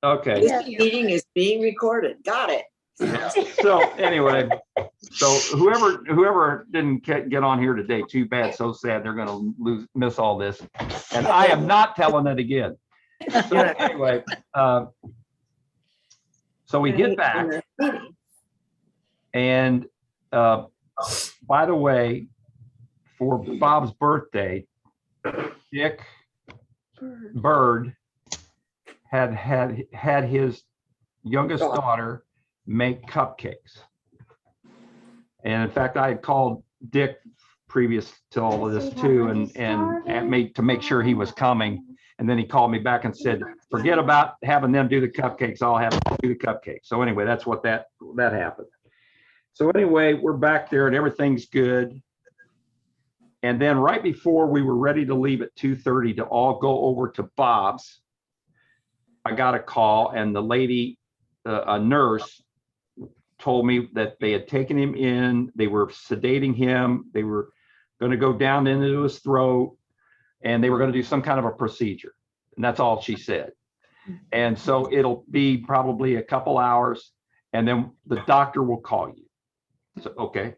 Okay. This meeting is being recorded. Got it. Yeah. So anyway, so whoever didn't get on here today, too bad, so sad. They're going to miss all this, and I am not telling it again. So anyway, so we get back, and by the way, for Bob's birthday, Dick Bird had his youngest daughter make cupcakes. And in fact, I had called Dick previous to all of this too, and made to make sure he was coming. And then he called me back and said, forget about having them do the cupcakes. I'll have them do the cupcakes. So anyway, that's what that happened. So anyway, we're back there and everything's good. And then right before we were ready to leave at 2:30 to all go over to Bob's, I got a call, and the lady, a nurse, told me that they had taken him in, they were sedating him, they were going to go down into his throat, and they were going to do some kind of a procedure. And that's all she said. And so it'll be probably a couple hours, and then the doctor will call you. So, okay.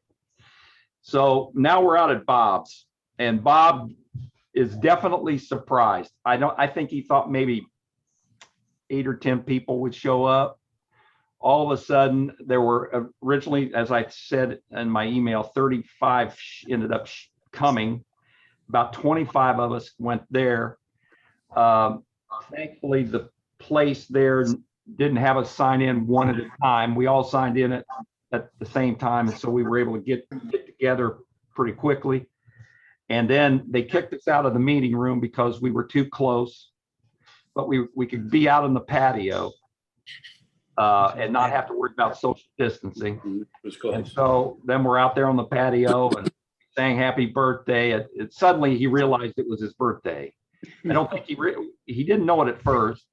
So now we're out at Bob's, and Bob is definitely surprised. I think he thought maybe 8 or 10 people would show up. All of a sudden, there were originally, as I said in my email, 35 ended up coming. About 25 of us went there. Thankfully, the place there didn't have us sign in one at a time. We all signed in at the same time, and so we were able to get together pretty quickly. And then they kicked us out of the meeting room because we were too close, but we could be out on the patio and not have to worry about social distancing. And so then we're out there on the patio and saying happy birthday. It suddenly he realized it was his birthday. I don't think he didn't know it at first.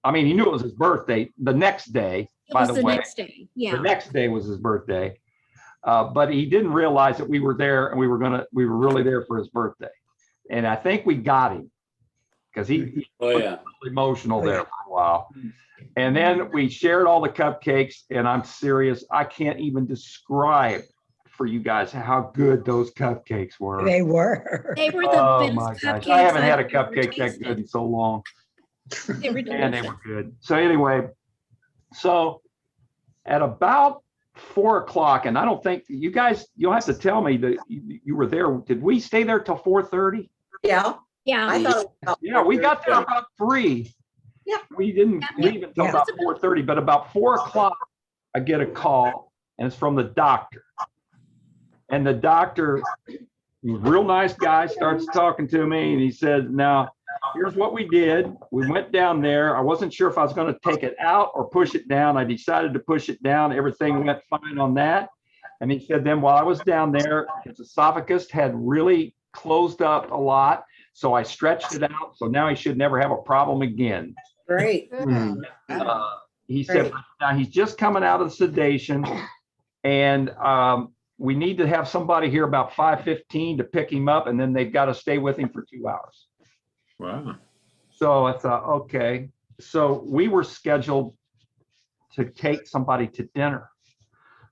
I mean, he knew it was his birthday the next day. By the way, next day. Yeah. The next day was his birthday, but he didn't realize that we were there and we were really there for his birthday. And I think we got him because he was emotional there for a while. And then we shared all the cupcakes, and I'm serious, I can't even describe for you guys how good those cupcakes were. They were. They were the best my gosh. cupcakes I haven't had a I've ever cupcake that good in so long. They were And they delicious. were good. So anyway, so at about 4 o'clock, and I don't think you guys, you'll have to tell me that you were there. Did we stay there till 4:30? Yeah. Yeah. I thought it was about Yeah, we got there about 3. Yeah. We didn't Yeah. leave until about 4:30, but about 4 o'clock, I get a call, and it's from the doctor. And the doctor, real nice guy, starts talking to me, and he said, now, here's what we did. We went down there. I wasn't sure if I was going to take it out or push it down. I decided to push it down. Everything went fine on that. And he said, then while I was down there, his esophagus had really closed up a lot. So I stretched it out. So now he should never have a problem again. great. He said, now he's just coming out of sedation, and we need to have somebody here about 5:15 to pick him up, and then they've got to stay with him for 2 hours. Wow. So I thought, okay. So we were scheduled to take somebody to dinner.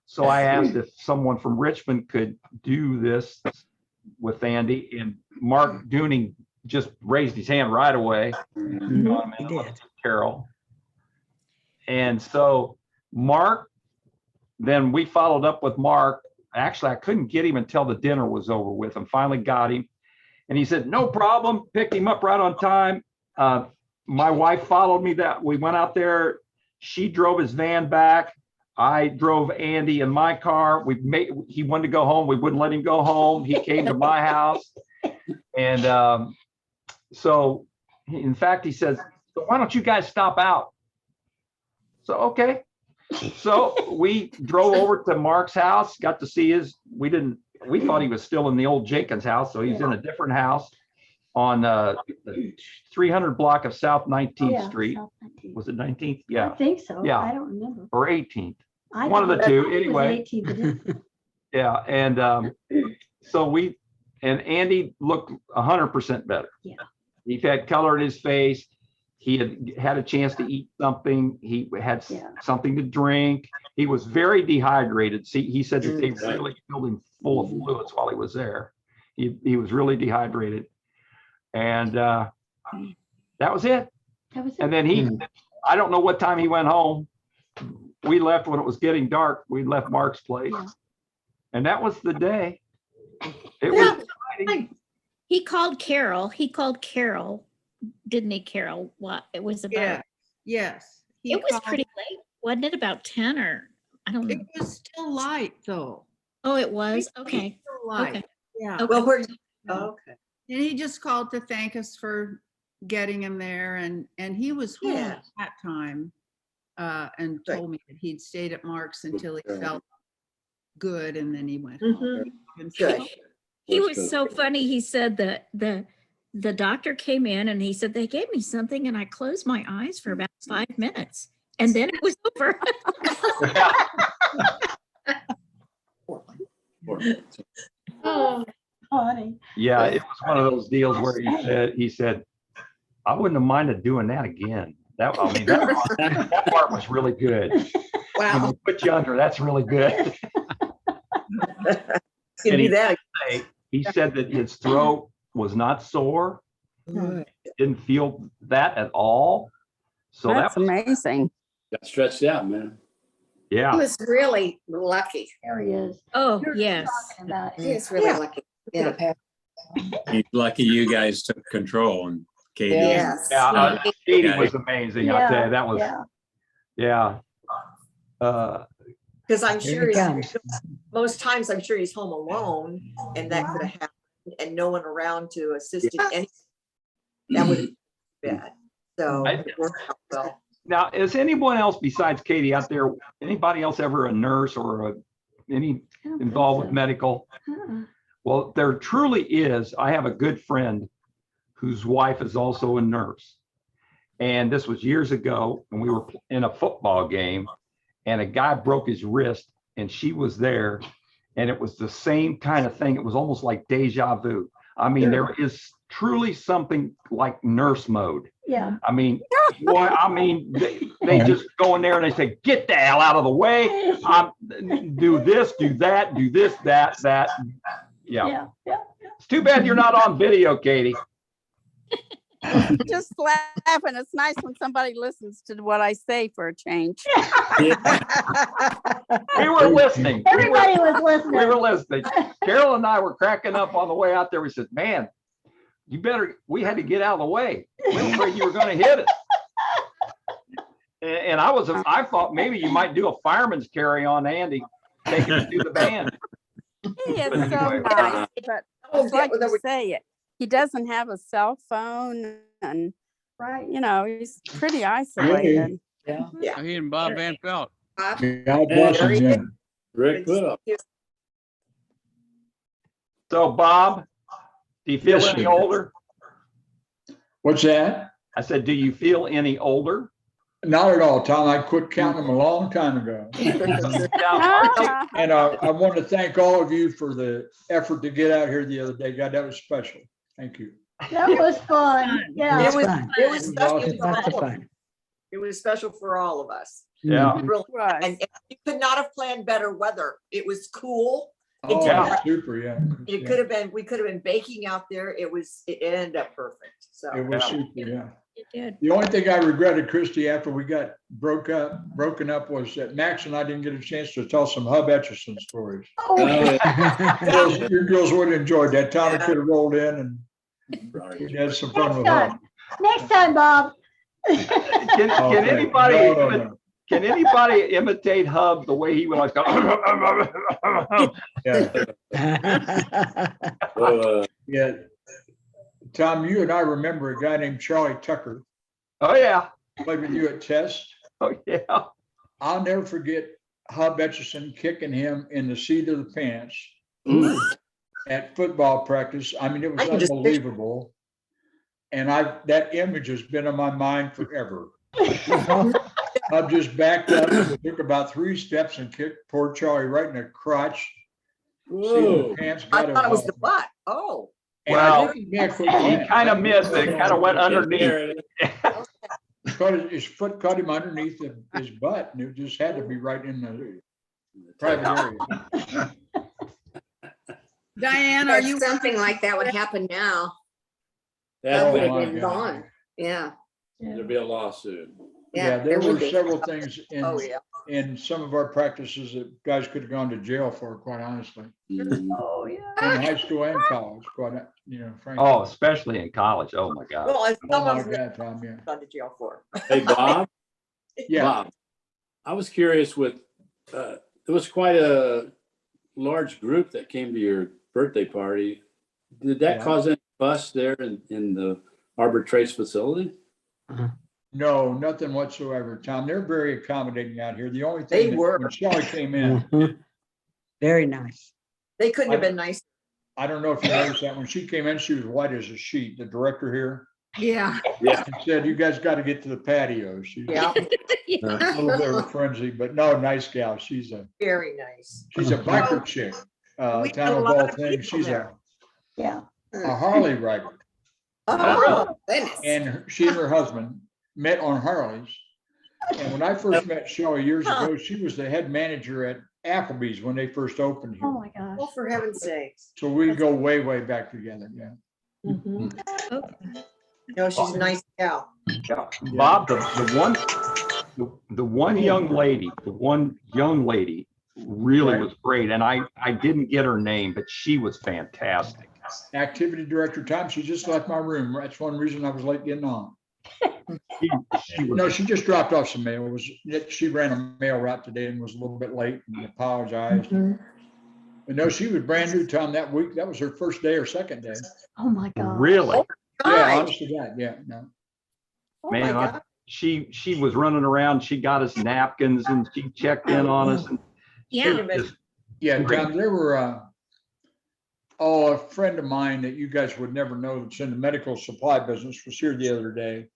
So I asked if someone from Richmond could do this with Andy, and Mark Dooning just raised his hand right away. He did. Carol. And so Mark, then we followed up with Mark. Actually, I couldn't get him until the dinner was over with, and finally got him. And he said, no problem, picked him up right on time. My wife followed me. That we went out there. She drove his van back. I drove Andy in my car. He wanted to go home. We wouldn't let him go home. He came to my house. And so in fact, he says, so why don't you guys stop out? So, okay. So we drove over to Mark's house, got to see we thought he was still in the old Jenkins house. So he's in a different house on the 300 block of South 19th Street. South 19th. Was it 19th? Yeah. I think so. Yeah. I don't remember. Or 18th. I One of the thought two, it was anyway. 18th, but it- Yeah. And so Andy looked 100% better. Yeah. He had color in his face. He had a chance to eat something. He had Yeah. something to drink. He was very dehydrated. See, he said that they Right. really filled him full of fluids while he was there. He was really dehydrated. And that was it. That was And it. then I don't know what time he went home. We left when it was getting dark. We left Mark's place. Yeah. And that was the day. It Yeah. was exciting. He called Carol, didn't he, Carol? What, it was about, Yeah, yes. He it was called- pretty late, wasn't it? About 10 or, I don't It know. was still light though. Oh, it was? Okay. Still light. Okay. Yeah. Okay. Well, okay. And he just called to thank us for getting him there and he was home Yeah. at that time. And Right. told me that he'd stayed at Mark's until he Yeah. felt good and then he went home. Mhm. And Good. so- He That's was good. so funny. He said the doctor came in and he said, they gave me something and I closed my eyes for about 5 minutes and then it was over. Oh, Funny. Yeah, it was one of those deals where he said, I wouldn't have minded doing that again. That part was really good. When wow. they put you under, that's really good. Can do that. He said that his throat was not sore, didn't feel that at all. So That's that was, amazing. Got stretched out, man. He yeah. was really lucky. There he is. Oh, yes. He was really Yeah. lucky. Yeah. He's lucky you guys took control and Katie. Yes. Yeah, Yeah. Katie Yeah. was amazing. I'll tell you, that was, yeah. Because I'm Here sure he comes. most times I'm sure he's home alone and that could have happened and no one around to assist in any. That would have been bad. So I- it worked out well. Now, is anyone else besides Katie out there, anybody else ever a nurse or any involved with medical? Well, there truly is. I have a good friend whose wife is also a nurse. And this was years ago, and we were in a football game, and a guy broke his wrist, and she was there, and it was the same kind of thing. It was almost like deja vu. I mean, there is truly something like nurse mode. Yeah. I mean, boy, they just go in there and they say, get the hell out of the way. Do this, do that, do this, that. Yeah. It's too bad you're not on video, Katie. Just laughing. It's nice when somebody listens to what I say for a change. We were listening. Everybody was listening. We were listening. Carol and I were cracking up on the way out there. We said, man, we had to get out of the way. We were afraid you were going to hit us. And I thought maybe you might do a fireman's carry on Andy, taking it to the band. He is But so anyway. nice, but Oh, it's like yeah, you say it. He doesn't have a cell phone and, Right. he's pretty isolated. He and Bob Van Pelt. God bless him, Jim. Rick Will. So Bob, do you feel Yes, any sir. older? What's that? I said, do you feel any older? Not at all, Tom. I quit counting them a long time ago. Yeah, Ah, And I want to thank all of you for the effort to get out here the other day. God, that was special. Thank you. That was fun. Yeah. It was It special was for all of us. It was special for all of us. yeah. Really. right. And you could not have planned better weather. It was cool. Oh, Yeah. super, yeah. It could have been, we could have been baking out there. It ended up perfect. So. It was super, yeah. It did. The only thing I regretted, Christy, after we got broken up was that Max and I didn't get a chance to tell some Hub Etchison stories. Oh, Your girls would have enjoyed that. Tommy could have rolled in and we had some fun with Hub. next time, Bob. Can Okay. anybody No. can anybody imitate Hub the way he would like go? Yeah. Yeah. Tom, you and I remember a guy named Charlie Tucker, Oh yeah. played with you at Test. Oh yeah. I'll never forget Hub Etchison kicking him in the seat of the pants at football practice. I mean, it was I can just picture- unbelievable. And that image has been on my mind forever. Hub just backed up, took about 3 steps and kicked poor Charlie right in the crotch. Seat of Whoa. the pants. I got it thought it was the off. butt. Oh. And Well, I think he meant for He that. kind of missed it. Kind of went underneath. There it is. his foot caught him underneath his butt, and it just had to be right in the private area. Diane, are If you? something like that would happen now, That's that would Oh, have my been God. gone. Yeah, There'll be a lawsuit. Yeah, yeah. there were would be. several things Oh, yeah. in some of our practices that guys could have gone to jail for, quite honestly, Mhm. Oh, yeah. in high school and college, frankly. Oh, especially in college. Oh, my God. Well, and Oh, some my of them God, Tom, yeah. gone to jail for. Hey, Bob, Yeah, Bob, I was curious there was quite a large group that came to your birthday party. Did that Yeah. cause any fuss there in the Arbor Trace facility? no, nothing whatsoever, Tom. They're very accommodating out here. The only They thing that were. when Shelley came in, Very nice. They couldn't have been nice. I don't know if you noticed that when she came in, she was white as a sheet, the director here. Yeah. Yeah. She said, you guys got to get to the patio. She's Yeah, a little bit of a frenzy, but no, nice gal. She's a very nice. biker chick. We had Town a of lot all of things. people She's there. Yeah. a Harley rider. Oh, Goodness. And she and her husband met on Harleys. And when I first met Shelley years ago, she was the head manager at Applebee's when they first opened Oh, here. my gosh. well, for heaven's sakes. So we go way, way back together, yeah. Mhm. Okay. No, she's a nice gal. Yeah. Bob, the one young lady really Right. was great. And I didn't get her name, but she was fantastic. Activity director Tom, she just left my room. That's one reason I was late getting on. She was No, she just dropped off some mail. She ran a mail route today and was a little bit late and apologized. But no, she was brand new, Tom, that week. That was her first day or second day. Oh, my God. really, Yeah, Hi. honest to God, yeah, no. Oh, my man, God. she was running around. She got us napkins and she checked in on us. And she Yeah. was just- Yeah, Tom, there were, a friend of mine that you guys would never know that's in the medical supply business was here the other day.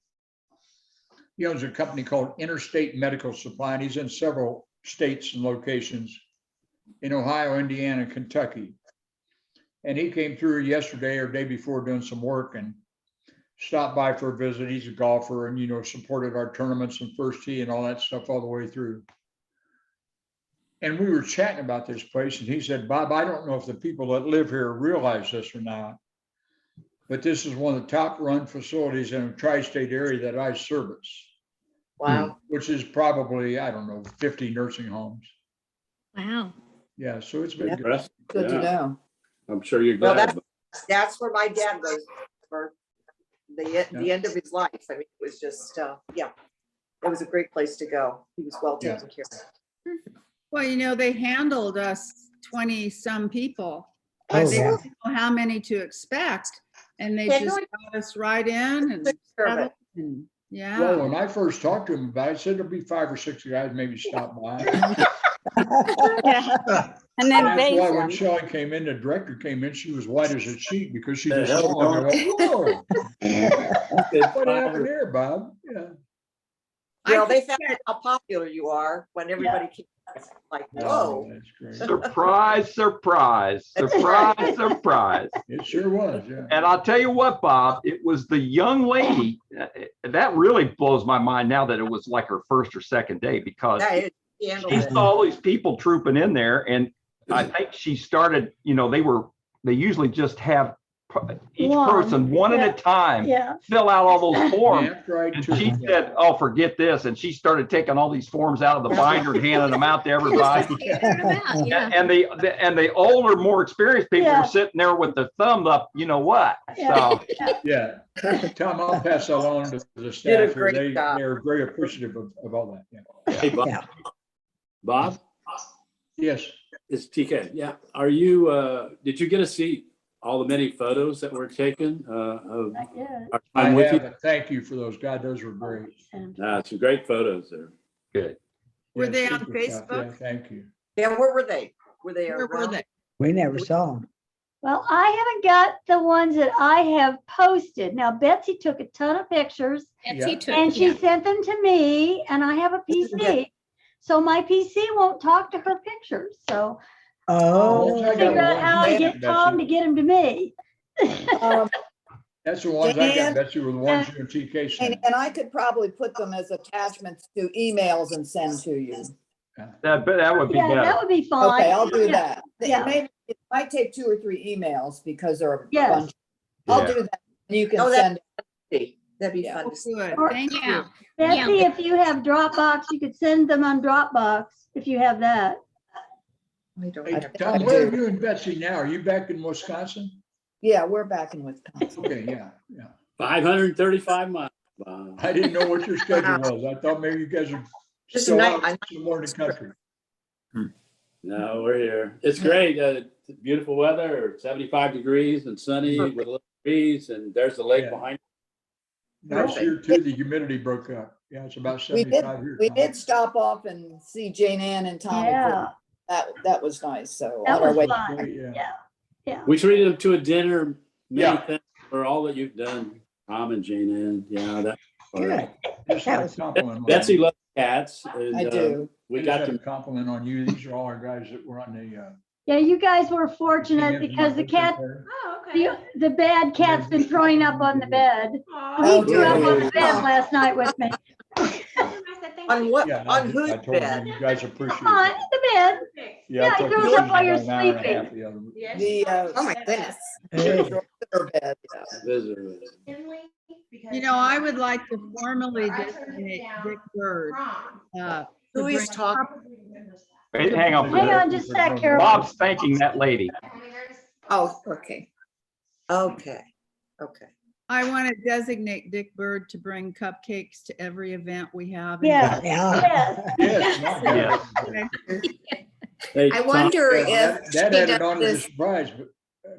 He owns a company called Interstate Medical Supply, and he's in several states and locations in Ohio, Indiana, Kentucky. And he came through yesterday or day before doing some work and stopped by for a visit. He's a golfer and, supported our tournaments and first tee and all that stuff all the way through. And we were chatting about this place and he said, Bob, I don't know if the people that live here realize this or not, but this is one of the top run facilities in a tri-state area that I service, Wow. which is probably, I don't know, 50 nursing homes. Wow. Yeah, so it's been good. Impressive. Good to Yeah. know. I'm sure you're Well, glad. That's where my dad was for the end of his life. I mean, it was just, yeah, it was a great place to go. He was well taken care of. Well, they handled us 20 some people. Oh, But they yeah. didn't know how many to expect. And they Yeah, just no, got us right in and Took care of it. settled and- yeah. Well, when I first talked to him about it, I said there'll be 5 or 6 guys maybe stop by. Yeah. And then That's why when Basin. Shelley came in, the director came in, she was white as a sheet because she The just hell, saw him. I went, Whoa, what Five happened or- here, Bob? Yeah. I Well, they think found out how popular you are when everybody came, like, Oh, whoa. that's great. surprise, surprise, surprise, surprise. It sure was, yeah. And I'll tell you what, Bob, it was the young lady that really blows my mind now that it was like her first or second day because Yeah, he handled she it. saw all these people trooping in there. And I think she started, they usually just have each One, person one at a time Yeah. fill out all those forms. Damn right, And too. she said, oh, forget this. And she started taking all these forms out of the binder and handing them out to everybody. Yeah. And the older, more experienced people Yeah. were sitting there with the thumb up, you know what? Yeah. So Yeah. Tom, I'll pass that along to the Did a staff here. great job. They're very appreciative of all that. Yeah. Hey, Bob. Yeah. Bob, Yes. it's TK. Yeah. Are you, did you get to see all the many photos that were taken of Not yet. our I time with you? have, and thank you for those. God, those were great. Some great photos there. good. Were Yeah, they on super stuff. Yeah, Facebook? thank you. Yeah, where were they? Were they Where were around? they? We never saw them. Well, I haven't got the ones that I have posted. Now, Betsy took a ton of pictures Betsy Yeah. took, and she yeah. sent them to me, and I have a This is good. PC. So my PC won't talk to her pictures. So Oh. I got figure out one how to back, get Tom to Betsy. get them to me. Um, That's the ones I got, Dan? Betsy, were the ones you and TK sent. And I could probably put them as attachments to emails and send to you. That would be Yeah, that better. would be fine. Okay, I'll do Yeah, that. yeah. It might take 2 or 3 emails because there are a Yes. bunch. I'll Yeah. do that. You can Oh, send. That'd be Yeah. fun Oh, to see. good. Or- Thank you. Yeah. Betsy, if you have Dropbox, you could send them on Dropbox if you have that. I don't Hey, have it. Tom, where are you and Betsy now? Are you back in Wisconsin? Yeah, we're back in Wisconsin. Okay, yeah. 535 miles. Wow. I didn't know what your schedule was. I thought maybe you guys are Just still night- out somewhere in the country. No, we're here. It's great. Beautiful weather, 75 degrees and sunny with a little breeze, and there's the lake Yeah. behind. Last year too, the humidity broke up. Yeah, it's about We did, 75 here. we Tom. did stop off and see Jane Ann and Tommy. Yeah, That was nice. So that on our was way. fun. Great, yeah. Yeah, yeah. We treated them to a dinner. Many Yeah. thanks for all that you've done, Tom and Jane. And yeah, that. Good. Just That a was- compliment. on Betsy you. loves cats. And, I do. We Just got had a them. compliment on you. These are all our guys that were on the. Yeah, you guys were fortunate team because the birthday cat, party. the bad cat's been throwing up on the bed. Oh, He threw up on the dear. bed last night with me. On what, Yeah, on I whose told you, bed? you guys appreciate On it. the bed. Yeah, I Yeah, he thought throws you up while you're said about an hour and a sleeping. half the other week. The, Oh, my goodness. Hey. their bed, yeah. Visitor. You know, I would like to formally designate Dick Bird. to Who is bring- talking? Wait, hang on. Hang on just a sec, Carol. Bob's thanking that lady. Oh, okay. Okay. Okay. I want to designate Dick Bird to bring cupcakes to every event we have. in- Yeah, Yeah. yes. Yes, my Yeah. God. Okay. Hey, I Tom, wonder Yeah, if That she added does on to the this, surprise, but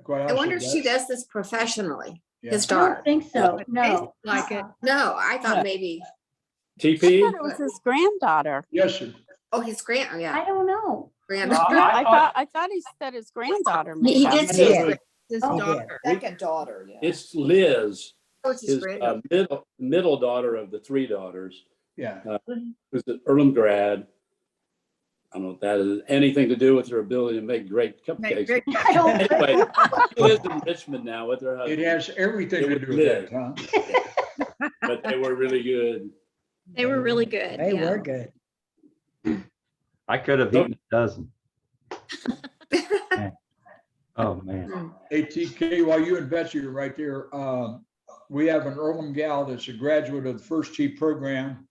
quite I honestly. wonder if she does this professionally, Yeah. his I don't daughter. think so, no. Like it. No, I thought maybe, I TP. thought it was his granddaughter. Yes, sir. oh, his grand, yeah. I don't know. Grand. I thought he said his granddaughter. He maybe. did say Yeah. his His Oh, daughter. Second daughter, yeah. It's Liz, oh, it's his his granddaughter. middle daughter of the 3 daughters, Yeah. who's an Earlham grad. I don't know if that has anything to do with her ability to make great Make cupcakes. great- I don't think Anyway, so. she lives in Richmond now with her It husband, has everything It to would do with that, huh? but they were really good. They were really good. They yeah. were good. I could have eaten a dozen. Oh, man. Hey, TK, while you and Betsy are right there, we have an Earlham gal that's a graduate of the First Tee program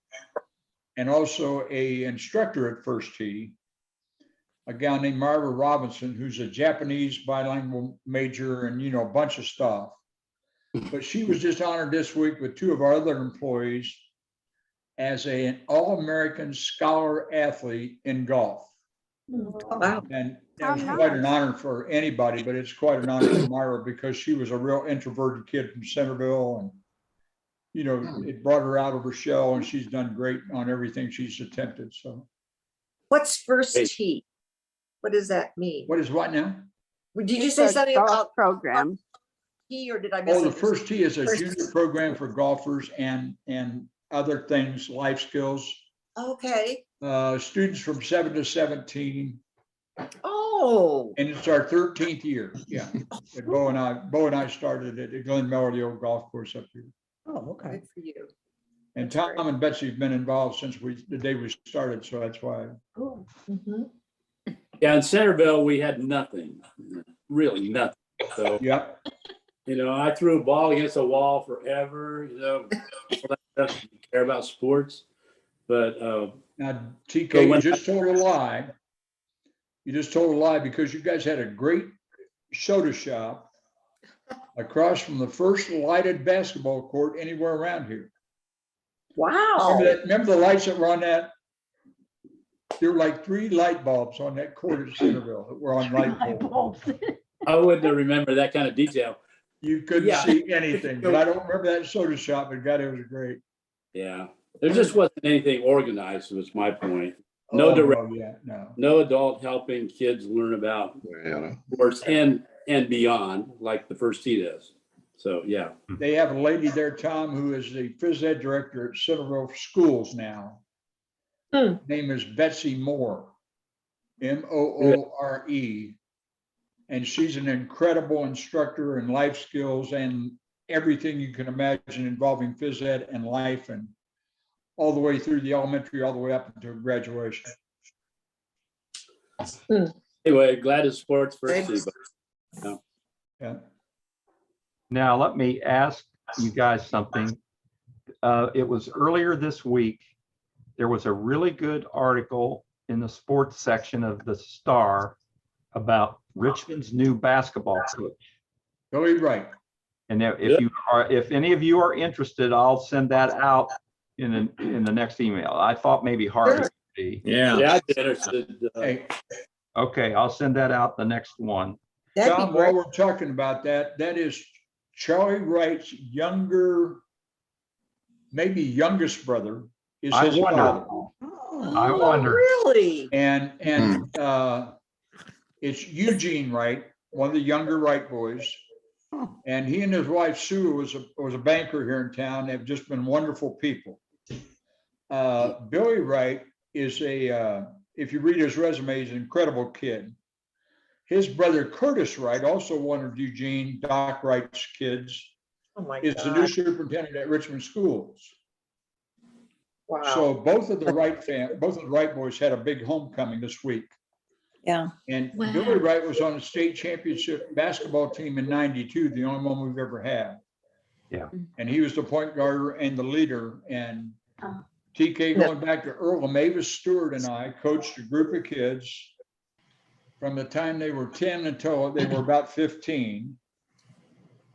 and also a instructor at First Tee, a gal named Myra Robinson, who's a Japanese bilingual major and, a bunch of stuff. But she was just honored this week with 2 of our other employees as an All-American Scholar Athlete in golf. Wow. And that was Oh, quite an nice. honor for anybody, but it's quite an honor for Myra because she was a real introverted kid from Centerville and, it brought her out of her shell and she's done great on everything she's attempted. So What's first Hey. tee? What does that mean? what is what now? Did you It's say a something golf about program? tee or did I miss Oh, the it? First Tee is a First junior program for golfers and other things, life skills. Okay. Students from 7 to 17, Oh, and it's our 13th year. Yeah. And Bo and I started it at Glen Melody, the old golf course up here. Oh, okay. good for you. And That's great. Tom and Betsy have been involved since the day we started, so that's why. Cool. Mhm. Yeah, in Centerville, we had nothing, really nothing. So, Yep. I threw a ball against a wall forever, all that stuff, you care about sports. But Now, TK, So you when- just told a lie. You just told a lie because you guys had a great soda shop across from the first lighted basketball court anywhere around here. Wow. Remember the lights that were on that? There were like 3 light bulbs on that court at Centerville that were on light Light bulbs. bulbs. I wouldn't remember that kind of detail. You couldn't Yeah. see anything, but I don't remember that soda shop, but God, it was great. Yeah, there just wasn't anything organized, was my point. No Oh, direct, yeah, no. no adult helping kids learn about sports and beyond, like the First Tee does. So, yeah. They have a lady there, Tom, who is the phys ed director at Centerville Schools now. Name is Betsy Moore, Moore. And she's an incredible instructor in life skills and everything you can imagine involving phys ed and life, and all the way through the elementary, all the way up until graduation. Anyway, glad to support first. Yeah. Now, let me ask you guys something. It was earlier this week. There was a really good article in the sports section of the Star about Richmond's new basketball coach. Billy Wright. And if any of you are interested, I'll send that out in the next email. I thought maybe Harvey would be. Yeah. Yeah, I'd be interested. Hey, Okay, I'll send that out the next one. That'd be Tom, while great. we're talking about that, that is Charlie Wright's younger, maybe youngest brother is I his wonder. father. I Oh, wonder. really? And it's Eugene Wright, one of the younger Wright boys. And he and his wife Sue was a banker here in town. They've just been wonderful people. Billy Wright is if you read his resume, he's an incredible kid. His brother Curtis Wright, also one of Eugene, Doc Wright's kids, Oh, my is the new God. superintendent at Richmond Schools. Wow. So both of the Wright boys had a big homecoming this week. Yeah. And Wow. Billy Wright was on the state championship basketball team in '92, the only one we've ever had. Yeah. And he was the point guard and the leader. And Oh. TK, going back to Earl, Mavis Stewart and I coached a group of kids from the time they were 10 until they were about 15.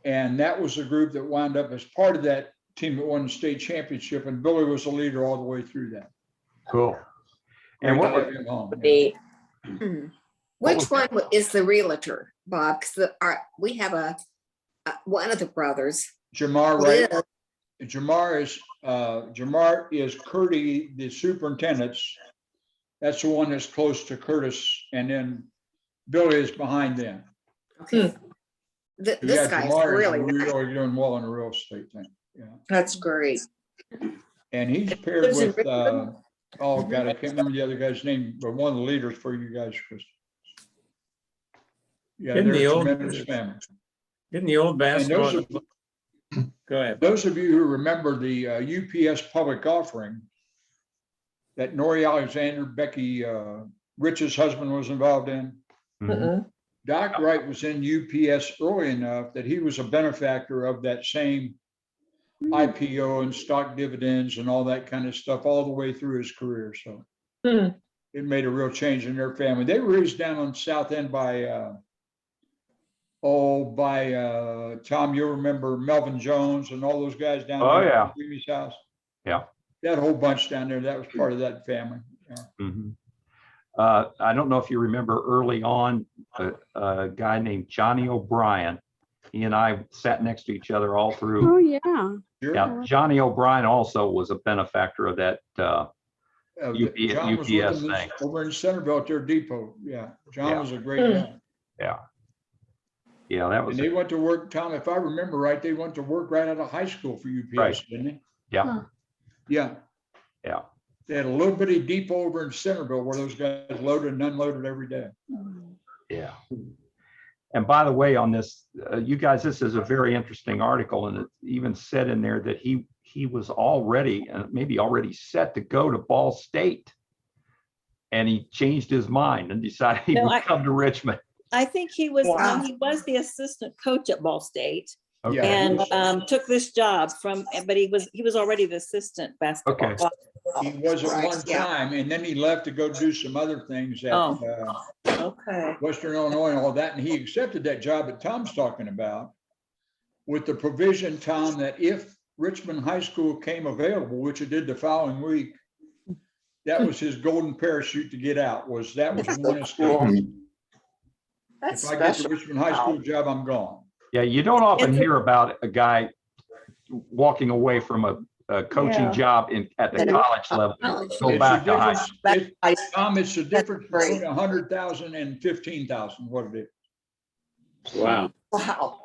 And that was the group that wound up as part of that team that won the state championship. And Billy was the leader all the way through that. Cool. And what Great to was, have him home. The- Which one is the realtor, Bob? Because we have one of the brothers. Jamar Wright. lives- Jamar is Curdy, the superintendent's. That's the one that's close to Curtis, and then Billy is behind them. Okay. This Yeah, guy's Jamar really is nice. really doing well in the real estate thing. Yeah, That's great. and he's paired Lives in with Richmond? oh God, I can't remember the other guy's name, but one of the leaders for you guys, Chris. Yeah, Didn't they're the a old- tremendous family. Didn't the old And basketball? Go ahead. those of you who remember the UPS public offering that Nori Alexander, Becky Rich's husband, was involved in, Mhm. Doc Wright was in UPS early enough that he was a benefactor of that same IPO and stock dividends and all that kind of stuff all the way through his career. So it made a real change in their family. They were raised down on South End by Tom, you'll remember Melvin Jones and all those guys down Oh, there. yeah. at Jimmy's house. Yeah. That whole bunch down there, that was part of that family. Yeah. Mhm. I don't know if you remember early on, a guy named Johnny O'Brien. He and I sat next to each other all Oh, through. yeah. Sure. Yeah, Johnny O'Brien also was a benefactor of that. John was with UPS them thing. over in Centerville at their depot. Yeah, John Yeah. was a great guy. Yeah, that was, And they went to work, Tom, if I remember right, they went to work right out of high school for UPS, Right. didn't they? yeah, Huh. Yeah. yeah. They had a little bitty depot over in Centerville where those guys loaded and unloaded every day. Yeah. And by the way, on this, you guys, this is a very interesting article, and it even said in there that he was already, maybe already set to go to Ball State. And he changed his mind and decided he No, would I- come to Richmond. I think he was, Wow. he was the assistant coach at Ball State Okay. Yeah. and took this job but he was already the assistant basketball. Okay. coach. He was at Right, one yeah. time, and then he left to go do some other things at Oh. Okay. Western Illinois and all that, and he accepted that job that Tom's talking about with the provision, Tom, that if Richmond High School came available, which it did the following week, that was his golden parachute to get out, was one escape. That's If I get the special. Richmond High School job, I'm gone. Yeah, you don't often Is it- hear about a guy walking away from a coaching Yeah. job at the college level, go It's back the to high. difference, Tom, it's the difference great. between 100,000 and 15,000, what it is. Wow. Wow.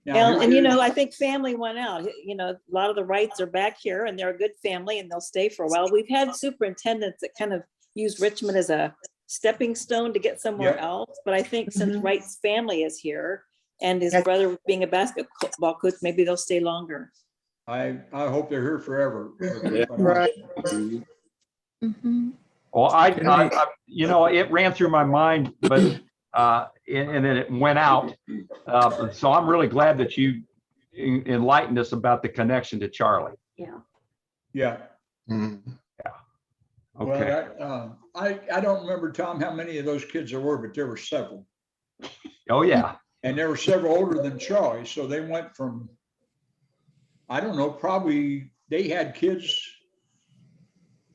Now, And I think family went out. A lot of the Wrights are back here and they're a good family and they'll stay for a while. We've had superintendents that kind of use Richmond as a stepping stone to get somewhere Yep. else. But I think since Mhm. Wright's family is here, And his brother being a basketball coach, maybe they'll stay longer. I hope they're here forever. Yeah. Right. Mhm. Well, you know, it ran through my mind, but, and then it went out. So I'm really glad that you enlightened us about the connection to Charlie. Yeah. Yeah. Okay. Well, I don't remember, Tom, how many of those kids there were, but there were several. Oh, yeah. And there were several older than Charlie. So they went from, I don't know, probably they had kids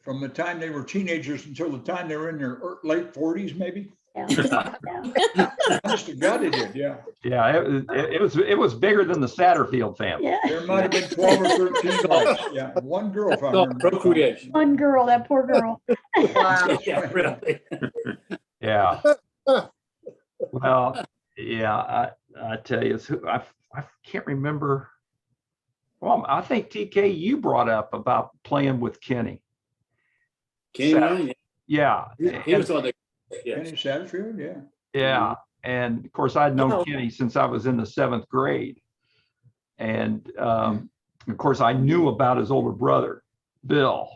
from the time they were teenagers until the time they were in their late 40s, maybe. Yeah. Honest to God, they did, yeah. Yeah, it was bigger than the Satterfield family. Yeah. There might have been 12 or 13 boys. Yeah, one girl, if I remember. Procreation. One girl, that poor girl. Wow. Yeah, really. Yeah. Well, yeah, I tell you, I can't remember. Well, I think TK, you brought up about playing with Kenny. Kenny Ryan, Yeah. he was on the, Kenny yes. Satterfield, yeah. Yeah. And of course, I'd known Oh. Kenny since I was in the 7th grade. And of course, I knew about his older brother, Bill.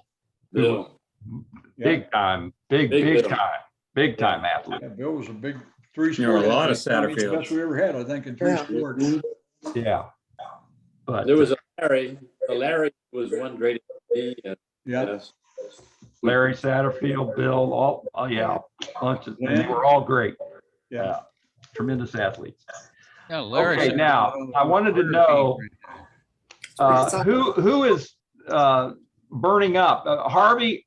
who was Bill. Big time, big Bill. time athlete. Yeah, Bill was a big three-sport. There were a lot of athlete, Satterfields. best we ever had, I think, in three Yeah. sports. Yeah. But There was a Larry. Larry was one great. Yeah. Yes. Larry Satterfield, Bill, yeah, bunches, and they Yeah. were all great. Yeah. Tremendous athletes. Yeah, Larry. Okay, said- now I wanted to know who is burning up. Harvey,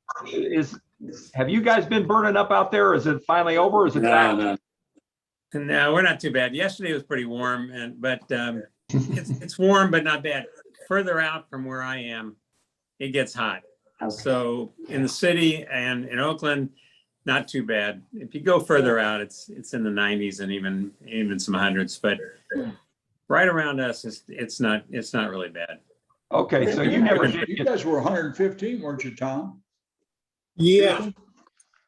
have you guys been burning up out there? Is it finally over? Or is it back? No. No, we're not too bad. Yesterday was pretty warm, but it's warm, but not bad. Further out from where I am, it gets hot. Okay. So in the city and in Oakland, not too bad. If you go further out, it's in the 90s and even some hundreds. But right around us, it's not really bad. Okay, so you never did You get, guys were 115, weren't you, Tom? Yeah,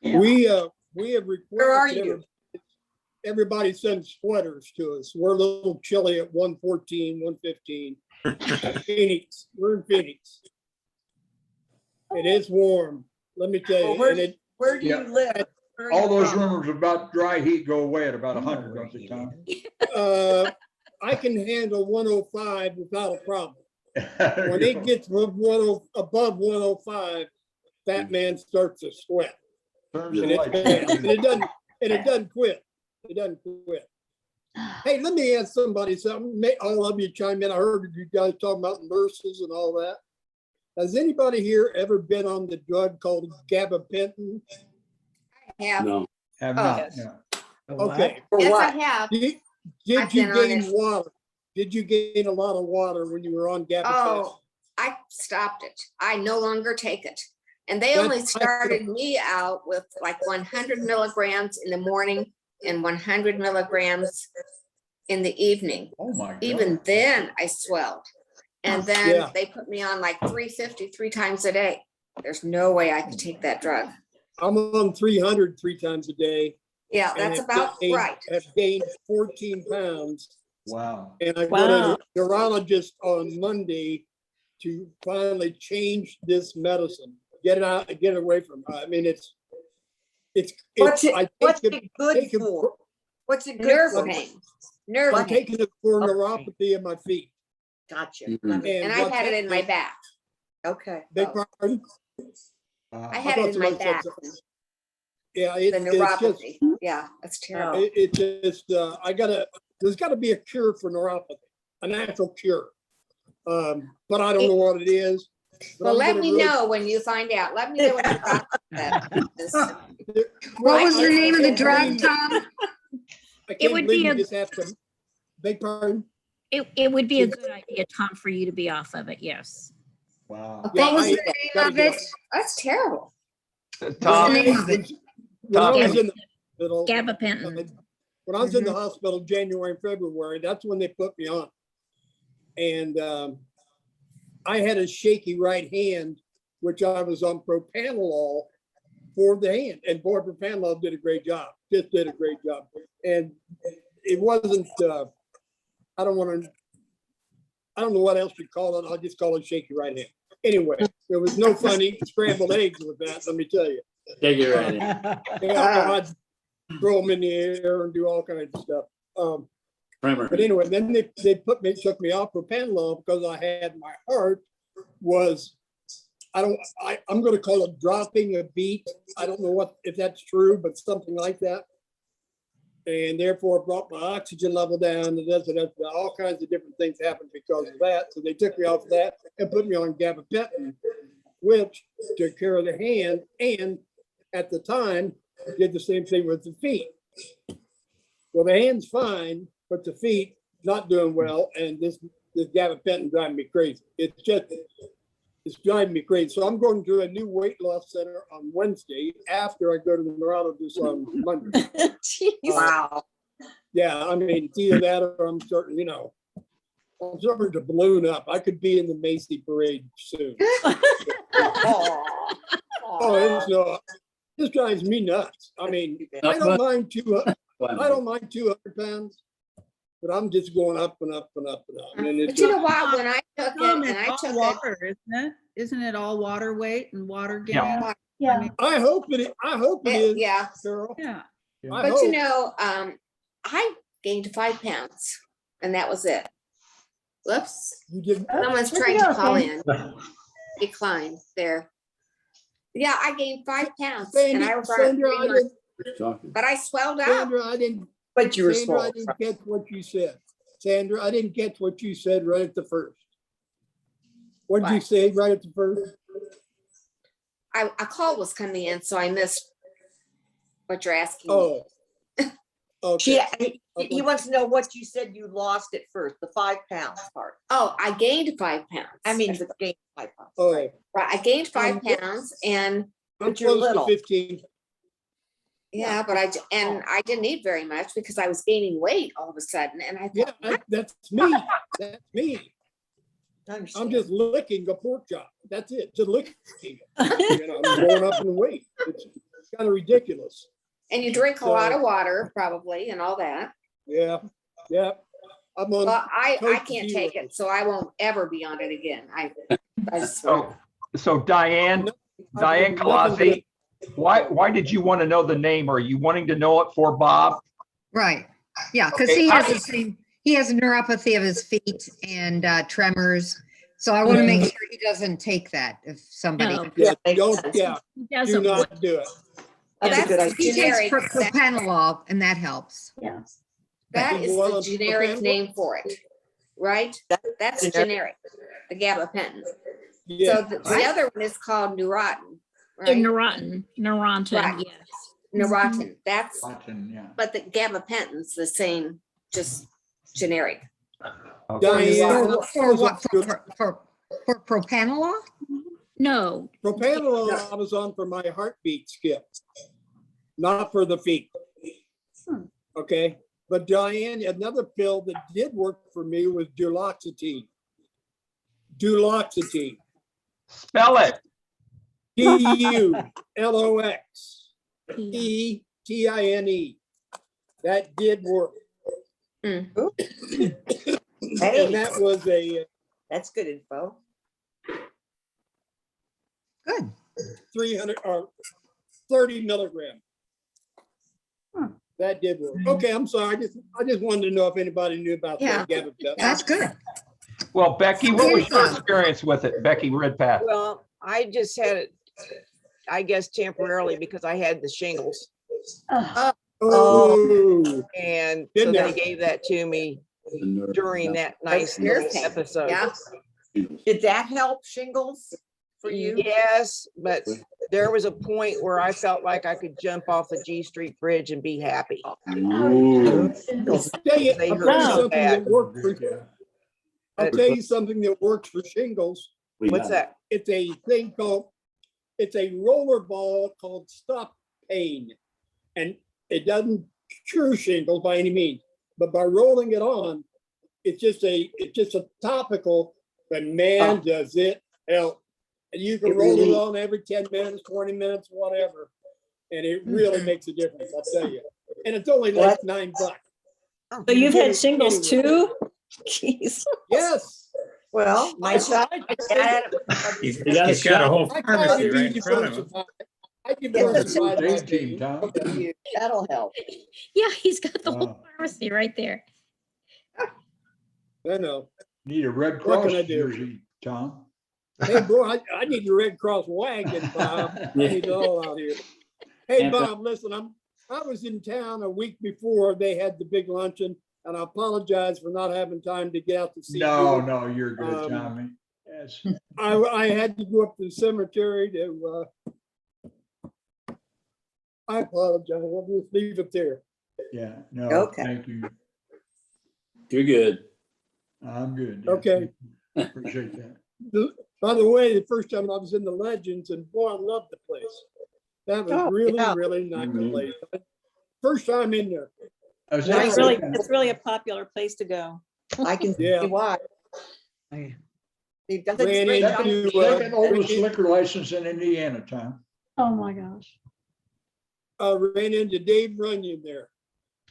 Yeah. we have Where are requested you? everybody send sweaters to us. We're a little chilly at 114, 115. Phoenix, we're in Phoenix. It is warm, let me tell Well, you. where And it, where do you Yeah. live? Where are All you those from? rumors about dry heat go away at about 100, don't they, Tom? I can handle 105 without a problem. When it gets above 105, that man starts to sweat. Turns And the it's lights bad. on. And it doesn't quit. It doesn't quit. Hey, let me ask somebody something. All of you chime in. I heard you guys talking about nurses and all that. Has anybody here ever been on the drug called gabapentin? Have, No. Have Oh. not, no. Okay. For yes, I what? have. Did I've you been on gain it. water? Did you gain a lot of water when you were on gabapentin? Oh, I stopped it. I no longer take it. And they That's- only started me out with like 100 milligrams in the morning and 100 milligrams in the evening. Oh, my God. Even then I swelled. And then Yeah. they put me on like 350 3 times a day. There's no way I could take that drug. I'm on 300 3 times a day. Yeah, and that's have about gained- right. Have gained 14 pounds. Wow. And I Wow. got a neurologist on Monday to finally change this medicine. Get it out, get it away from her. I mean, What's it, I what's take it good take it for? What's it good Nerve for? pain. Nerve I'm pain. taking it for neuropathy in my feet. Gotcha. Mhm. And I what's had it in my happening- back. Okay. Beg pardon? I had it thought in my somebody said back. something. Yeah, The it's just, neuropathy. Yeah, that's terrible. it just, there's gotta be a cure for neuropathy, a natural cure. But I don't know what it is. But Well, I'm let gonna me really- know when you find out. Let me know when you find that. What was the name of the I drug, mean, Tom? I It can't would believe be you a- just have to, beg pardon? It would be a good idea, Tom, for you to be off of it, yes. Wow. Well, Yeah, thank was you. the name gotta of get it? That's terrible. Tom, When I was in the hospital, Gabapentin. when I was in the hospital January and February, that's when they put me on. And I had a shaky right hand, which I was on propanolol for the hand. And boy, propanolol did a great job, just did a great job. And it wasn't I don't want to, I don't know what else you call it. I'll just call it shake your right hand. Anyway, there was no fun eating scrambled eggs with that, let me tell you. Take it right. Yeah, I'd throw them in the air and do all kinds of stuff. Primer. But anyway, then they took me off propanolol because I had my heart was, I'm going to call it dropping a beat. I don't know if that's true, but something like that. And therefore it brought my oxygen level down, and all kinds of different things happened because of that. So they took me off that and put me on gabapentin, which took care of the hand, and at the time did the same thing with the feet. Well, the hand's fine, but the feet not doing well, and this gabapentin driving me crazy. It's driving me crazy. So I'm going to a new weight loss center on Wednesday after I go to the neurologist on Monday. Wow. Yeah, I mean, it's either that or I'm starting to balloon up. I could be in the Macy parade soon. It's no, this drives me nuts. I mean, I don't mind 200 pounds, but I'm just going up and up and up and up. And But you know what, when I took Tom, it, and it's I all took it, water, isn't it? Isn't it all water weight and water gain? Yeah. Yeah. I hope it is, yeah. Carol. Yeah. I But hope. you know, I gained 5 pounds and that was it. Whoops. You didn't. Someone's Where'd trying you to go, call Sandy? in. Decline there. Yeah, I gained 5 pounds and I was on it Sandra, 3 months, but I swelled up. Sandra, I didn't. But you were Sandra, I small. didn't get what you said. Sandra, I didn't get what you said right at the first. What did you What? say right at the first? A call was coming in, so I missed what you're asking. me. Oh. Okay. He wants to know what you said you lost at first, the 5 pounds part. Oh, I gained 5 pounds. I mean, the gain 5 pounds. Oh, Right, I gained 5 Um, pounds and I'm But you're close to little. 15. yeah, but I didn't eat very much because I was gaining weight all of a sudden. And I Yeah, thought, that's me. That's me. I I'm understand. just licking a pork chop. That's it. Just licking. I'm going up in weight. It's kind of ridiculous. and you drink a lot of water probably and all that. Yeah. Yeah. I'm on. Well, I Coke can't Zero. take it, so I won't ever be on it again. I So Diane Colossi, why did you want to know the name? Are you wanting to know it for Bob? Right. Yeah, because Okay, he has neuropathy of his feet and tremors. So I want to make sure he doesn't take that if somebody. No, Yeah, makes don't, sense. yeah, he do doesn't. not do it. That's a good that's idea. He takes generic. propanolol and that helps. Yeah. That is Well, the generic okay. name for it, right? That's generic, the gabapentin. Yeah. So the other one is called Neurontin, In right? Neurontin, Right. yes. Neurontin, that's, Yeah. but the gabapentin's the same, just generic. Diane, For what? For propanolol? No, propanolol I was on for my heartbeat skip, not for the feet. Okay, but Diane, another pill that did work for me was duloxetine. Duloxetine. Spell it. DULOXETINE. That did work. Mm. Hey, And that was a that's good info. Good. 300 or 30 milligram. That did work. Okay, I'm sorry. I just wanted to know if anybody knew about Yeah. that gabapentin. That's good. Well, Becky, what was your experience with it? Becky Redpath. Well, I just had it, I guess temporarily because I had the shingles. Oh, And so Didn't they it? gave that to me during that nice nerve little pain. episode. Yeah. Did that help shingles for you? Yes, but there was a point where I felt like I could jump off the G Street Bridge and be happy. I'll tell you They hurt something so that bad. worked for. I'll tell you something that works for shingles. What's that? It's a thing called, it's a roller ball called Stop Pain. And it doesn't cure shingles by any means, but by rolling it on, it's just a topical, but man, does it help. And you can roll it on every 10 minutes, 20 minutes, whatever. And it really makes a difference, I'll tell you. And it's only like $9. So you've had shingles too? Jeez. Yes. Well, my shot. He's got a whole I pharmacy tried right to in front of him. diversify. I diversified my Team, game. Tom. That'll help. Yeah, he's got the whole Wow. pharmacy right there. I know. Need a Red What Cross can I do? jersey, Tom. Hey, boy, I need the Red Cross wagon, Bob. I need it all out here. Hey, And- Bob, listen, I was in town a week before they had the big luncheon, and I apologize for not having time to get out to see No, you. no, you're good, Um, Tommy. Yes. I had to go up to the cemetery to, I apologize. I'll just leave it there. Yeah, no, Okay. thank you. You're good. I'm good. yeah, Okay. Appreciate that. By the way, the first time I was in the Legends, and boy, I loved the place. That was Oh, really, yeah. really nice Mhm. place. First time in there. Is Yeah, that It's really, it's really a popular place to go. I can see Yeah. why. Okay. They've done a Ran great job. into, second oldest liquor license in Indiana, Tom? Oh, my gosh. ran into Dave Runyon there.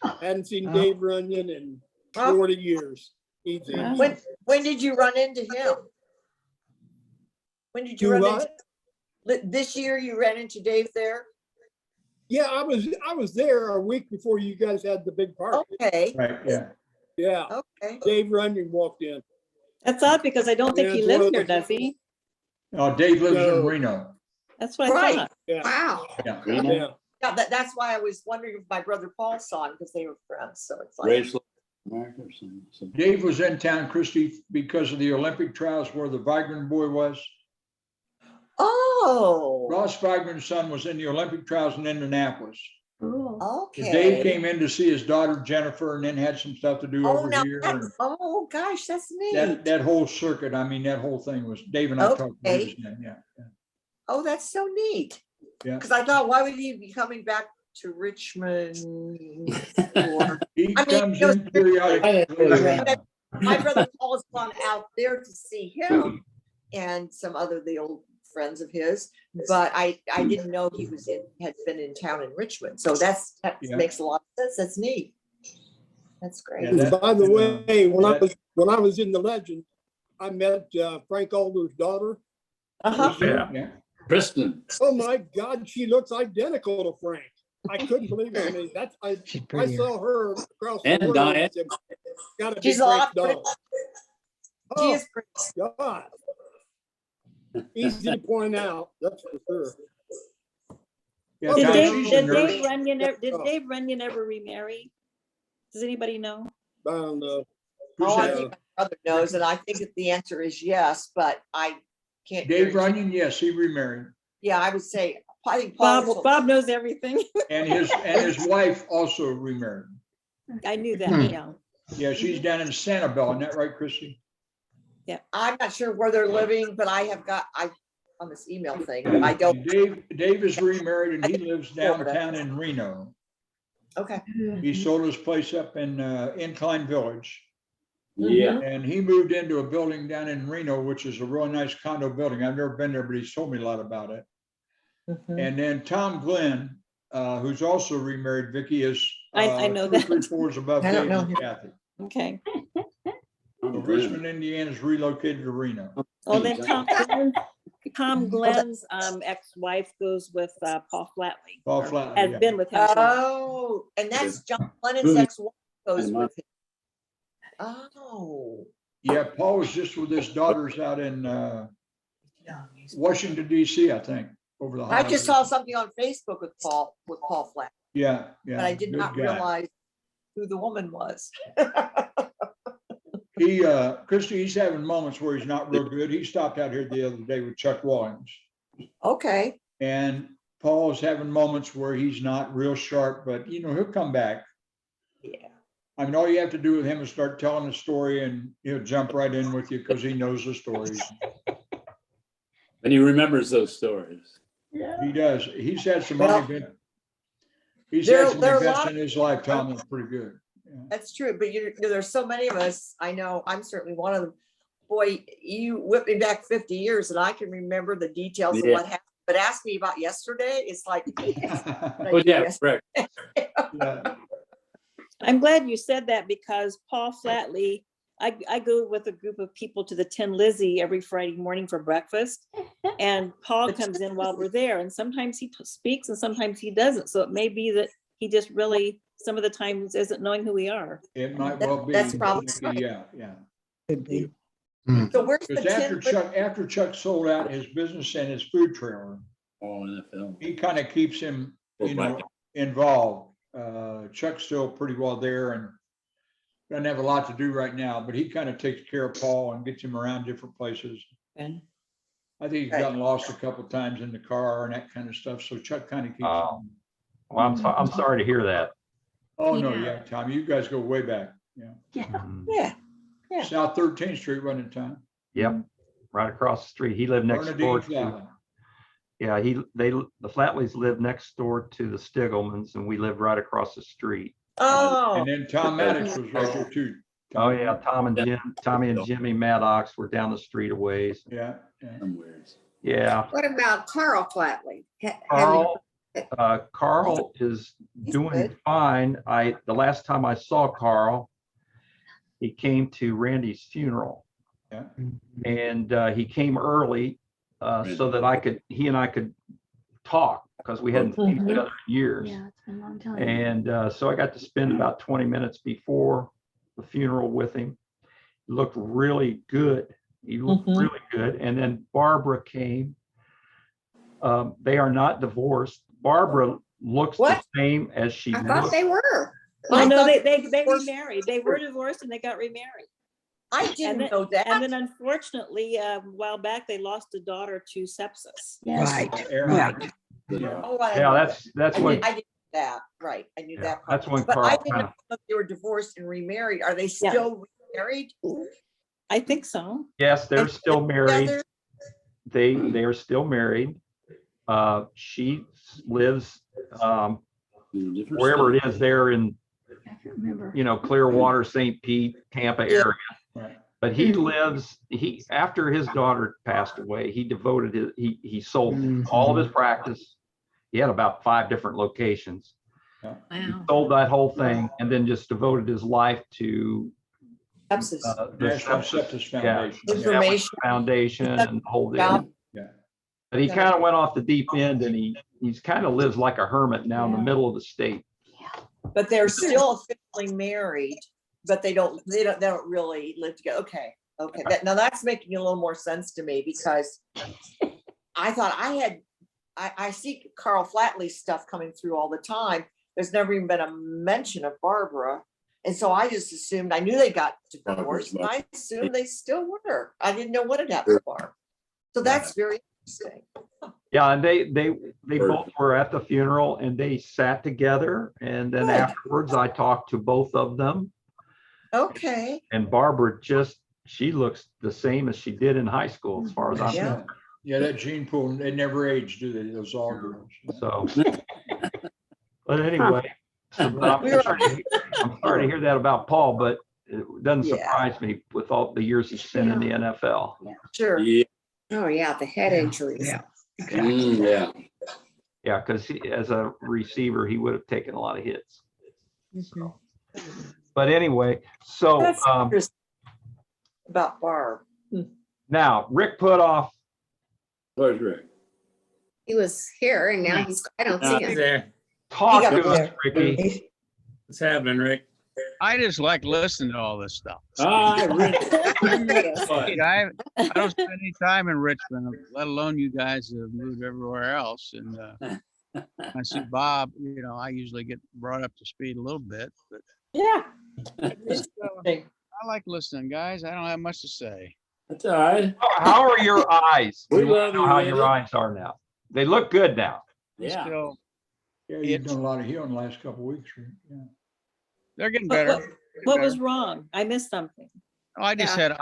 Hadn't seen Oh. Dave Runyon in Huh? 40 years. Easy. Wow. When did you run into him? When did you Do run what? into? This year you ran into Dave there? Yeah, I was there a week before you guys had the big party. Okay, Right, yeah. Yeah, okay. Dave Runyon walked in. That's odd because I don't think Yeah, he it's one lives of here, the- does he? No, Dave lives in No. Reno. That's what I Right. thought. Yeah, Wow. Yeah. yeah. Yeah, that's why I was wondering if my brother Paul saw him because they were friends. So it's like, Race America or something. Dave was in town, Christie, because of the Olympic trials where the Vigran boy was. oh, Ross Vigran's son was in the Olympic trials in Indianapolis. Cool. okay. Dave came in to see his daughter Jennifer and then had some stuff to do Oh, over now here. and that's, oh gosh, that's neat. that whole circuit, I mean, that whole thing was, Dave and I talked about Okay. it. Yeah, yeah. Oh, that's so neat. Yeah. Because I thought, why would he be coming back to Richmond? for- He I mean, comes you know, in periodically. My brother Paul has gone out there to see him and some other the old friends of his, but I didn't know he had been in town in Richmond. So that Yeah. makes a lot of sense. That's neat. That's great. Yeah, that- By the way, that- when I was in the Legend, I met Frank Alder's daughter. Uh-huh. Yeah. Kristen. Oh my God, she looks identical to Frank. I couldn't believe it. I mean, She's I prettier. saw her across the And road. Diane. I said, gotta be She's a Frank's lot daughter. She Oh, is pretty. God. Easy to point out, that's for sure. Yeah, Okay. Did Tom, Dave, she's a did nurse. Dave Runyon, did Dave Runyon ever remarry? Does anybody know? I don't know. Oh, I Yeah. think my brother knows, and I think that the answer is yes, but I can't. Dave guarantee- Runyon, yes, he remarried. Yeah, I would say, I think Paul. Bob knows everything. And his wife also remarried. I knew that, yeah. Yeah, she's down in Sanibel, isn't that right, Christie? I'm not sure where they're living, but I on this email thing, but I don't. Dave is remarried and he lives downtown in Reno. Okay. He sold his place up in Incline Village. Yeah. And he moved into a building down in Reno, which is a really nice condo building. I've never been there, but he's told me a lot about it. And then Tom Glenn, who's also remarried, Vicky, is I know 2 or that. 3 floors above I don't Dave know and him. Kathy. Okay. So Richmond, Indiana is relocated to Reno. Oh, then Tom Glenn's ex-wife goes with Paul Flatley. Paul or Flatley, Has yeah. been with him. for- Oh, and that's John Lennon's ex-wife goes with him. Oh. Yeah, Paul was just with his daughters out in Washington DC, I think, over the I holidays. just saw something on Facebook with Paul Flack, Yeah, yeah. but I did good not guy. realize who the woman was. He, Christie, he's having moments where he's not real good. He stopped out here the other day with Chuck Williams. Okay. And Paul's having moments where he's not real sharp, but he'll come back. Yeah. I mean, all you have to do with him is start telling the story and he'll jump right in with you because he knows the stories. And he remembers those stories. He does. He's had some Well, events. He's there- had some there are a events lot in his lifetime that's pretty good. That's true, but there's so many of us. I know I'm certainly one of them. Boy, you whipped me back 50 years and I can remember the details of Yeah. what happened. But ask me about yesterday, it's like. Oh, yeah, correct. Yeah. I'm glad you said that because Paul Flatley I go with a group of people to the Tin Lizzy every Friday morning for breakfast. And Paul comes in while we're there, and sometimes he speaks and sometimes he doesn't. So it may be that he just really, some of the times, isn't knowing who we are. It might well be. That's probably right. Yeah, yeah. Could be. So where's the Because tin? after Chuck sold out his business and his food trailer, All in the film. he kind of keeps him, involved. Chuck's still pretty well there and doesn't have a lot to do right now, but he kind of takes care of Paul and gets him around different places. Okay. I think he's gotten lost a couple of times in the car and that kind of stuff. So Chuck kind of keeps him. Well, I'm sorry to hear that. Oh, no, yeah, Tom, you guys go way back. Yeah. Yeah. Yeah. South 13th Street running time. Yep, right across the street. He lived next door to. Yeah, the Flatleys lived next door to the Stiglmans, and we lived right across the street. Oh. And then Tom Maddox was right there too. Oh yeah, Tommy and Jimmy Maddox were down the street a ways. Yeah. Yeah. What about Carl Flatley? Carl is doing fine. The last time I saw Carl, he came to Randy's funeral. Yeah. And he came early so that he and I could talk, because we hadn't seen each other in years. Yeah, it's been a long time. And so I got to spend about 20 minutes before the funeral with him. He looked really good. He looked really good. And then Barbara came. They are not divorced. Barbara looks the same as she I thought looked. they were. Oh, no, they remarried. They were divorced and they got remarried. I didn't know that. And then unfortunately, a while back, they lost a daughter to sepsis. Yes. Right. Oh, I Yeah, that's I what. did, I did that, right. I knew that. That's when But I Carl didn't kind know of. if they were divorced and remarried. Are they still married? I think so. Yes, they're still married. Together? They are still married. She lives wherever it is there in, Clearwater, St. Pete, Tampa area. Right. But he lives, after his daughter passed away, he sold all of his practice. He had about 5 different locations. Yeah. He sold that whole thing and then just devoted his life to Sepsis. the National sepsis, Sepsis Foundation. Information. Foundation and the whole deal. Yeah. But he kind of went off the deep end, and he's kind of lives like a hermit now in the middle of the state. But they're still officially married, but they don't really live together. Okay. Now that's making a little more sense to me, because I thought I see Carl Flatley's stuff coming through all the time. There's never even been a mention of Barbara. And so I just assumed, I knew they got divorced, and I assumed they still were. I didn't know what had happened to Barbara. So that's very interesting. Yeah, and they both were at the funeral, and they sat together, and then afterwards I talked to both of them. Okay. And Barbara she looks the same as she did in high school, as far as I'm concerned. Yeah, that gene pool, they never age, do they? Those all girls. So, but anyway, I'm sorry to hear that about Paul, but it doesn't surprise me with all the years he's spent in the NFL. Sure. Yeah. Oh, yeah, the head injuries. Yeah. Yeah. Yeah, because as a receiver, he would have taken a lot of hits. So. But anyway, so That's interesting about Barb. now Rick put off. Where's Rick? He was here and now I don't see He's him. there. Talk to us, Ricky. What's happening, Rick? I just like listening to all this stuff. Rick. I don't spend any time in Richmond, let alone you guys that have moved everywhere else. And I see Bob, I usually get brought up to speed a little bit, but Yeah. I like listening, guys. I don't have much to say. That's all right. How are your eyes? We We love know you, how Randy. your eyes are now. They look good now. Yeah. Still, Yeah, you've done a lot of healing the last couple of weeks. Right? Yeah. they're getting better. What was wrong? I missed something. Oh, I just had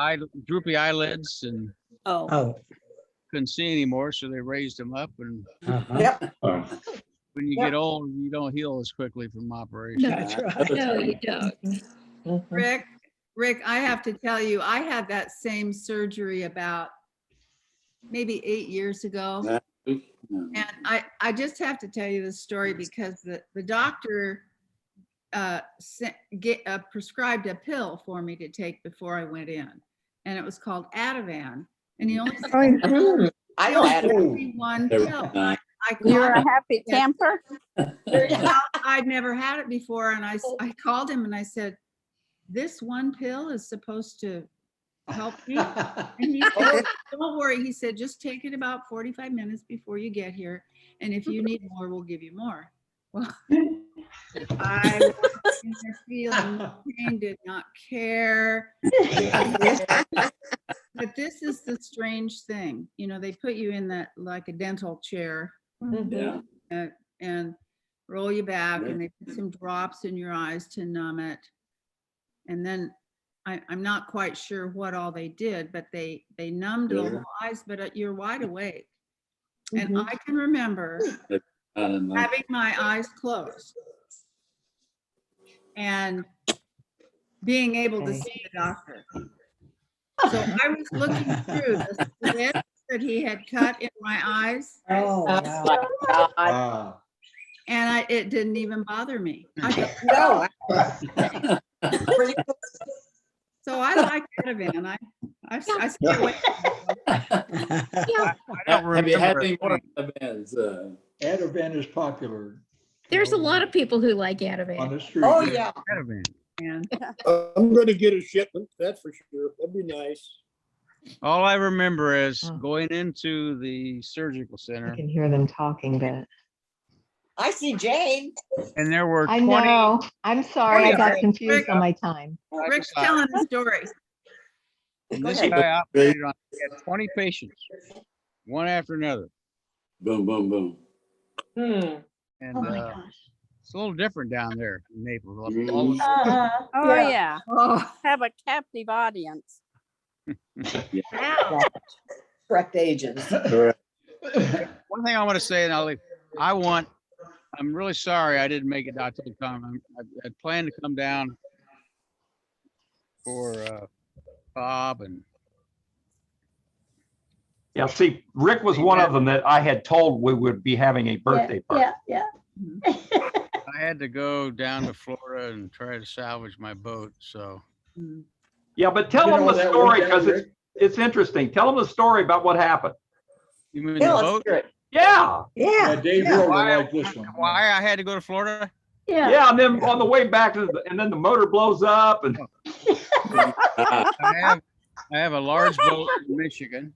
droopy eyelids and Oh, couldn't see anymore, so they raised them up. And Yep. when you get old, you don't heal as quickly from operations. That's right. No, you don't. Rick, I have to tell you, I had that same surgery about maybe 8 years ago. And I just have to tell you this story because the doctor prescribed a pill for me to take before I went in, and it was called Ativan. And he only said, I know Ativan. me one pill. I You're called a happy camper? I'd never had it before, and I called him and I said, "This one pill is supposed to help me." And he said, "Don't worry." He said, "Just take it about 45 minutes before you get here, and if you need more, we'll give you more." Well, I was in there feeling pain, did not care. But this is the strange thing, you know, they put you in that like a dental chair Yeah. and roll you back, and they put some drops in your eyes to numb it. And then I'm not quite sure what all they did, but they numbed the whole eyes, but you're wide awake. And I can remember having my eyes closed and being able to see the doctor. So I was looking through the slits that he had cut in my eyes. Oh, Wow. And it didn't even bother me. No. So I like Ativan. I stay away from it. Have you had any more events? Ativan is popular. There's a lot of people who like On Ativan. the street. Oh, yeah. And I'm gonna get a shipment, that's for sure. That'd be nice. All I remember is Oh. going into the surgical I center can hear them talking, but I see Jane. and there were I 20. know. I'm sorry, I got Rick, confused on my time. Rick's telling the story. And Go this ahead. guy operated on he had 20 patients, one after another. Boom, boom, boom. And Oh my gosh. it's a little different down there in Naples. Mhm. All the- Oh, yeah. Oh, Have a captive audience. Correct agents. Correct. One thing I want to say, and I'll leave. I'm really sorry I didn't make it out to the time. I planned to come down for Bob and Yeah, see, Rick was one of them that I had told we would be having a birthday party. Yeah. I had to go down to Florida and try to salvage my boat. So Yeah, but tell You them know the that story worked out, because Rick? it's interesting. Tell them the story about what happened. you mean Yeah, the let's boat? hear it. Yeah, Yeah, Dave Yeah. Hill will like this one. Why I had to go to Florida? Yeah. yeah, and then on the way back and then the motor blows up and I have a large boat in Michigan,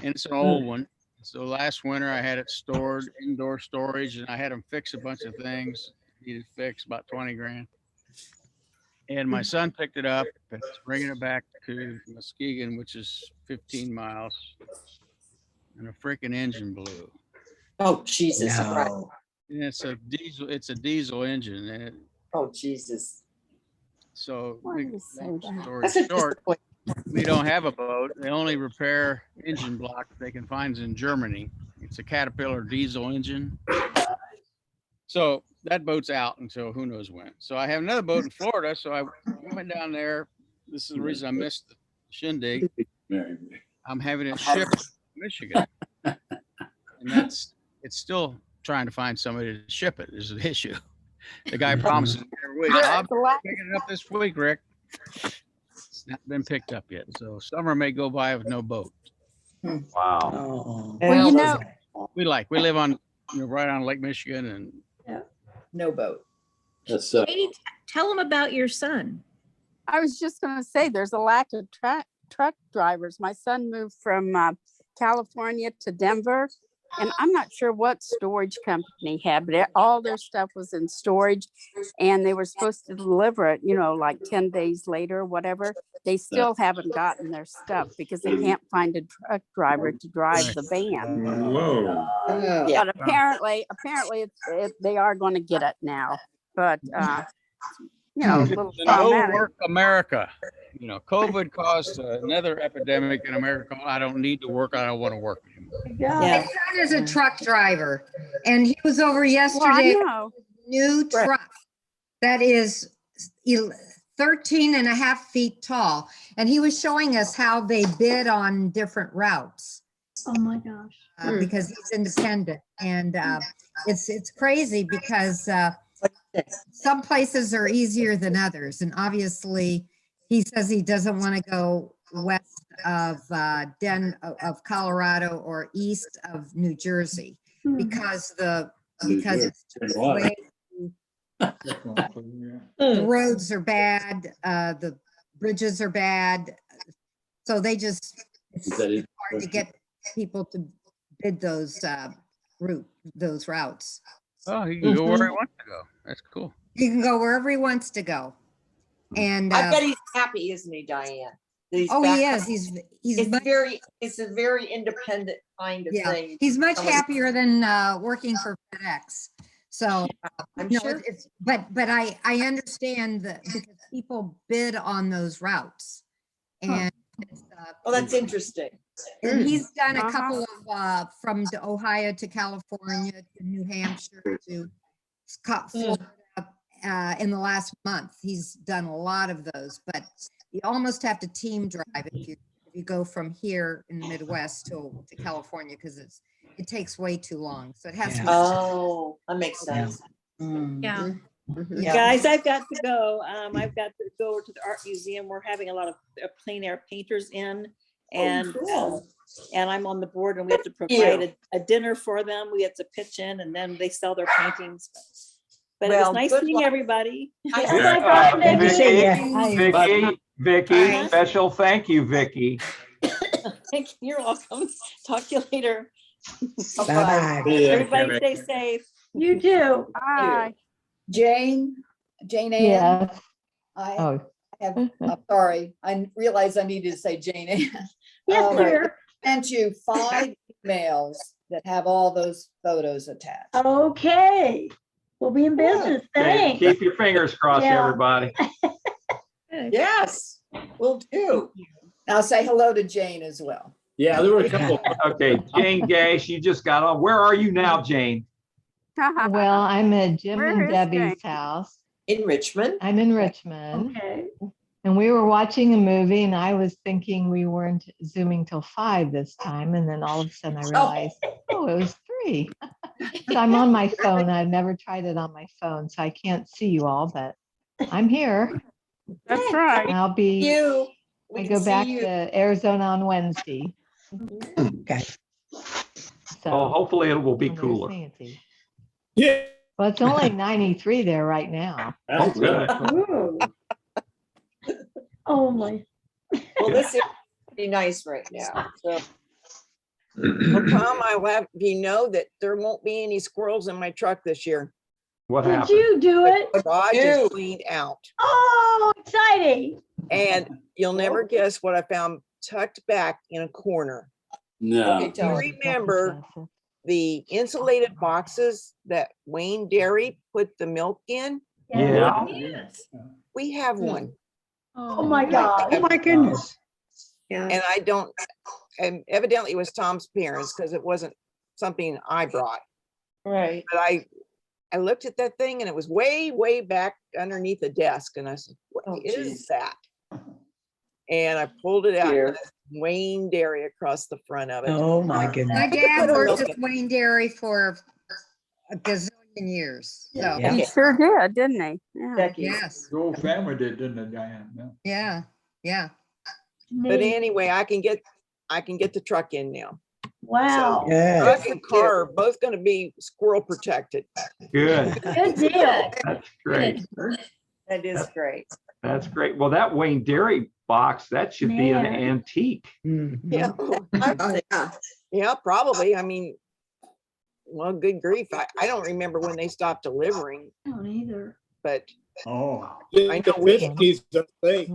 and it's an old one. So last winter I had it stored indoor storage, and I had them fix a bunch of things. Needed fixed about 20 grand. And my son picked it up and is bringing it back to Muskegon, which is 15 miles, and a freaking engine blew. Oh, Jesus. Christ. No. And it's a diesel engine, and Oh, Jesus. so Why do you say long that? story That's a short, disappointment. we don't have a boat. They only repair engine blocks they can find in Germany. It's a Caterpillar diesel engine. So that boat's out until who knows when. So I have another boat in Florida. So I went down there. This is the reason I missed the shindig. I'm having it shipped to Michigan. And it's still trying to find somebody to ship it is the issue. The guy promises every week, I'm picking it up this week, Rick. It's not been picked up yet. So summer may go by with no boat. wow. Oh. Well, you know, We live on, right on Lake Michigan, and No boat. That's Katie, tell them about your son. I was just going to say there's a lack of truck drivers. My son moved from California to Denver, and I'm not sure what storage company had, but all their stuff was in storage, and they were supposed to deliver it, like 10 days later, whatever. They still haven't gotten their stuff because they can't find a truck driver to drive the van. Whoa. Yeah. But apparently they are going to get it now. But a little no traumatic. work America. COVID caused another epidemic in America. I don't need to work. I don't want to work anymore. My son is a truck driver, and he was over Well, I yesterday. know. New truck that is 13 and a half feet tall. And he was showing us how they bid on different routes. Oh my gosh. Because he's independent. And it's crazy because some places are easier than others. And obviously, he says he doesn't want to go west of of Colorado or east of New Jersey because it's just way, the roads are bad, the bridges are bad. So it's hard to get people to bid those routes. Oh, he can go where he wants to go. That's cool. He can go wherever he wants to go. And I bet he's happy, isn't he, Diane? That he's oh, back he home? is. He's much, It's a very independent kind of yeah, thing. he's much happier than working for FedEx. So I'm no, sure. but I understand that because people bid on those routes. And Oh, that's interesting. and he's done a couple of from Ohio to California to New Hampshire to Florida in the last month. He's done a lot of those, but you almost have to team drive if you go from here in the Midwest to California because it takes way too long. So it has to be. Oh, that makes sense. Yeah. Yeah. Guys, I've got to go. I've got to go to the art museum. We're having a lot of plein air painters in, and and I'm on the board, and we have to provide a dinner for them. We have to pitch in, and then they sell their paintings. But it was nice seeing everybody. Vicky, special thank you, Vicky. Thank you. You're welcome. Talk to you later. Bye-bye. Everybody stay safe. You too. Bye. Jane Ann. Yes. I Oh, have, I'm sorry, I realized I needed to say Jane Ann. Yes, dear. Sent you 5 emails that have all those photos attached. Okay. We'll be in business. Okay, Thanks. keep your fingers crossed, Yeah. everybody. Yes, will do. Now say hello to Jane as well. Yeah, there were a couple. Okay, Jane Gash, you just got on. Where are you now, Jane? well, I'm at Jim Where and is Debbie's Jane? house. In Richmond? I'm in Richmond. Okay. And we were watching a movie and I was thinking we weren't zooming till 5 this time. And then all of a sudden I realized, oh, it was 3. So I'm on my phone. I've never tried it on my phone, so I can't see you all, but I'm here. That's right. And I'll be, We I can go see back you. to Arizona on Wednesday. Okay. Well, hopefully it will be there's cooler. Nancy. Yeah. Well, it's only 93 there right now. That's good. Ooh. Oh my. Well, this is pretty nice right now. So Well, Tom, I will have you know that there won't be any squirrels in my truck this year. What Did happened? you do it? God just cleaned out. Oh, exciting. And you'll never guess what I found tucked back in a corner. No. You remember the insulated boxes that Wayne Dairy put the milk in? Yeah. Yes. We have one. Oh my God. Oh my goodness. And I don't, and evidently it was Tom's parents because it wasn't something I brought. right. But I looked at that thing and it was way, way back underneath the desk. And I said, what is that? And I pulled it out. Here. And it's Wayne Dairy across the front of it. Oh my goodness. My dad worked at Wayne Dairy for a gazillion years. So Yeah. He sure did, didn't he? Yeah. Becky. yes, The whole family did, didn't they, Diane? Yeah. yeah. But anyway, I can get the truck in now. Wow. Truck and car are both going to be squirrel protected. Good. Good deal. That's great. That is great. That's great. Well, that Wayne Dairy box, that should be an Man. antique. Yeah. Yeah. Yeah, probably. I mean, well, good grief. I don't remember when they stopped delivering, I don't either. but Oh. I know we- Fifties, I think.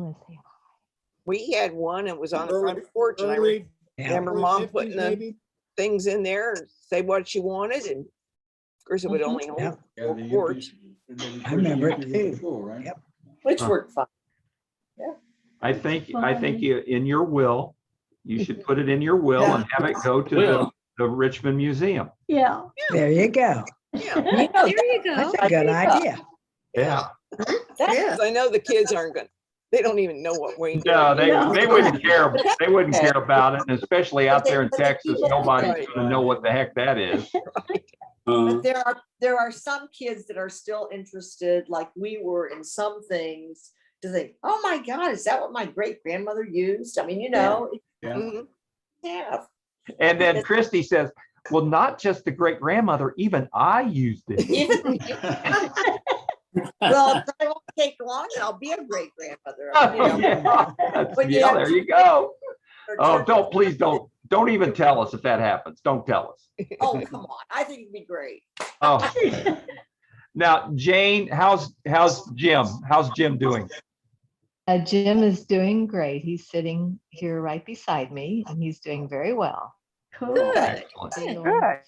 we had one. It was on the front Early- porch. And I early- remember early mom 50s putting the maybe. things in there, say what she wanted. And of course it would only hold Yeah, 4 the quarts. I remember it too. Right? Yep. Which Huh. worked fine. I think you, in your will, you should put it in your will Yeah. and have it go to Will. the Richmond Museum. Yeah. There you go. Yeah. There you go. That's a good idea. Yeah. Yeah. I know the kids aren't going to, they don't even know what Wayne. No, Dairy is. they wouldn't care. They wouldn't care about it. And especially out there in But they Texas, keep it nobody's right. gonna know what the heck that is. But there are some kids that are still interested, like we were in some things, to think, oh my God, is that what my great grandmother used? I mean, you know, yeah. And then Christy says, well, not just the great grandmother, even I used it. Well, it probably won't take long and I'll be a great grandmother. Yeah, there you go. Oh, please don't even tell us if that happens. Don't tell us. Oh, come on. I think it'd be great. Oh. Now, Jane, how's Jim? How's Jim doing? Jim is doing great. He's sitting here right beside me and he's doing very well. Cool.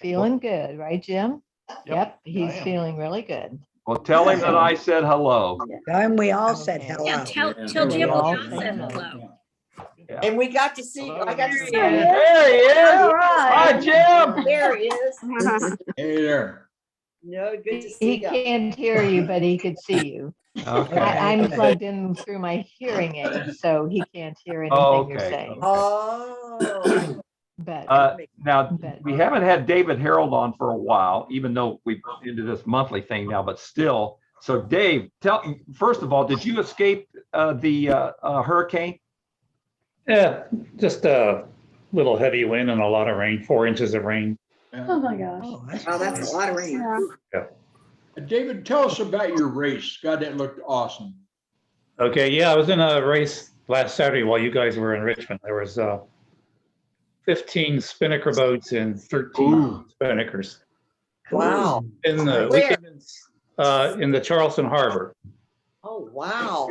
Feeling good, right, Jim? Yep, he's feeling really good. Well, tell him that I said hello. And we all said hello. Yeah, tell Jim I said hello. Yeah. And we got to see, I got to see. There he is. All right. Hi, Jim. There he is. Hey there. No, good to see He you. can't hear you, but he could see you. Okay. I'm plugged in through my hearing aid, so he can't hear anything you're Okay. saying. Oh. But Now, we haven't had David Harold on for a while, even though we've into this monthly thing now, but still. So Dave, first of all, did you escape the hurricane? Yeah, just a little heavy wind and a lot of rain, 4 inches of rain. Oh my gosh. Oh, that's a lot of rain. Yeah. David, tell us about your race. God, that looked awesome. Okay, yeah, I was in a race last Saturday while you guys were in Richmond. There was 15 spinnaker boats and 13 spinnakers. Wow. In the in the Charleston Harbor. Oh, wow.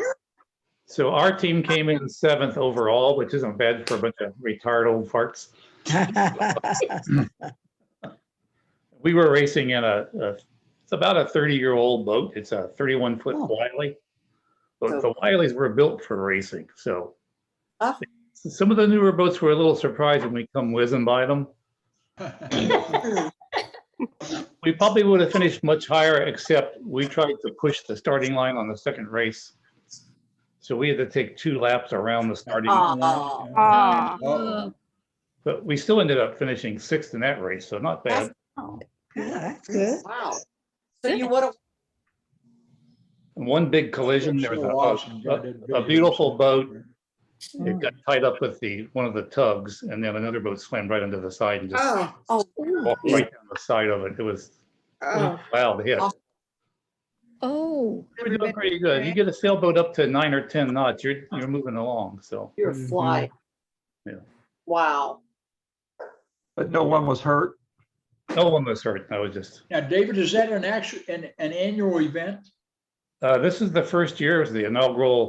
So our team came in 7th overall, which isn't bad for a bunch of retired old farts. We were racing in it's about a 30-year-old boat. It's a 31-foot Wiley. But the Wileys were built for racing. So some of the newer boats were a little surprised when we come whizzing by them. We probably would have finished much higher, except we tried to push the starting line on the second race. So we had to take 2 laps around the starting line. But we still ended up finishing 6th in that race, so not bad. Yeah, that's good. Wow. So you would have. One big collision, there was a beautiful boat. It got tied up with one of the tugs, and then another boat slammed right into the side and just walked right down the side of it. It was wow, the hit. Oh, We're doing pretty good. You get a sailboat up to 9 or 10 knots, you're moving along. So You're flying. Yeah. Wow. But no one was hurt. No one was hurt. I was just. Now, David, is that an annual event? This is the first year. It was the inaugural.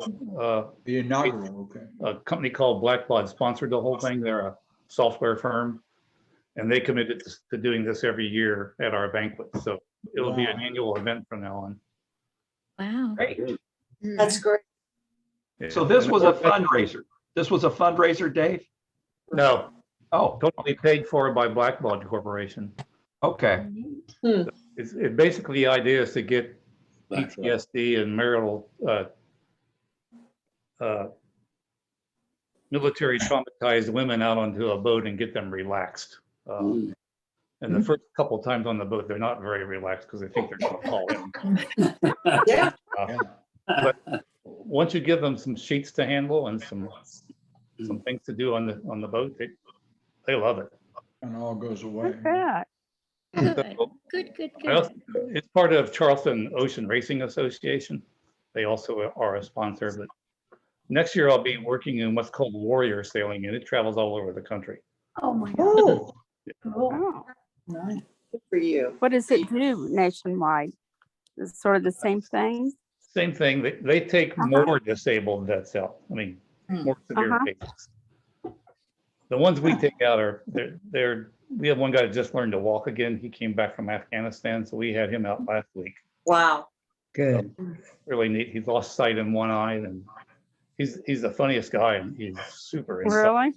The inaugural, okay. A company called Blackbaud sponsored the whole thing. They're a software firm, and they committed to doing this every year at our banquet. So it'll be an annual event from now on. wow. Great. That's great. Yeah. So this was a fundraiser. This was a fundraiser, Dave? No. Oh. Totally paid for by Blackbaud Corporation. Okay. It's basically the idea is to get PTSD and marital military traumatized women out onto a boat and get them relaxed. And the first couple times on the boat, they're not very relaxed because they think they're going to fall in. Yeah. But once you give them some sheets to handle and some things to do on the boat, they love it. And all goes away. Good. It's part of Charleston Ocean Racing Association. They also are a sponsor. But next year I'll be working in what's called warrior sailing, and it travels all over the country. Oh my God. Oh. Nice. Good for you. What does it do nationwide? It's sort of the same thing? Same thing. They take more disabled vets out. I mean, more severe cases. The ones we take out we have one guy that just learned to walk again. He came back from Afghanistan, so we had him out last week. Wow. Good. So, really neat. He's lost sight in one eye, and he's the funniest guy, and he's super Really?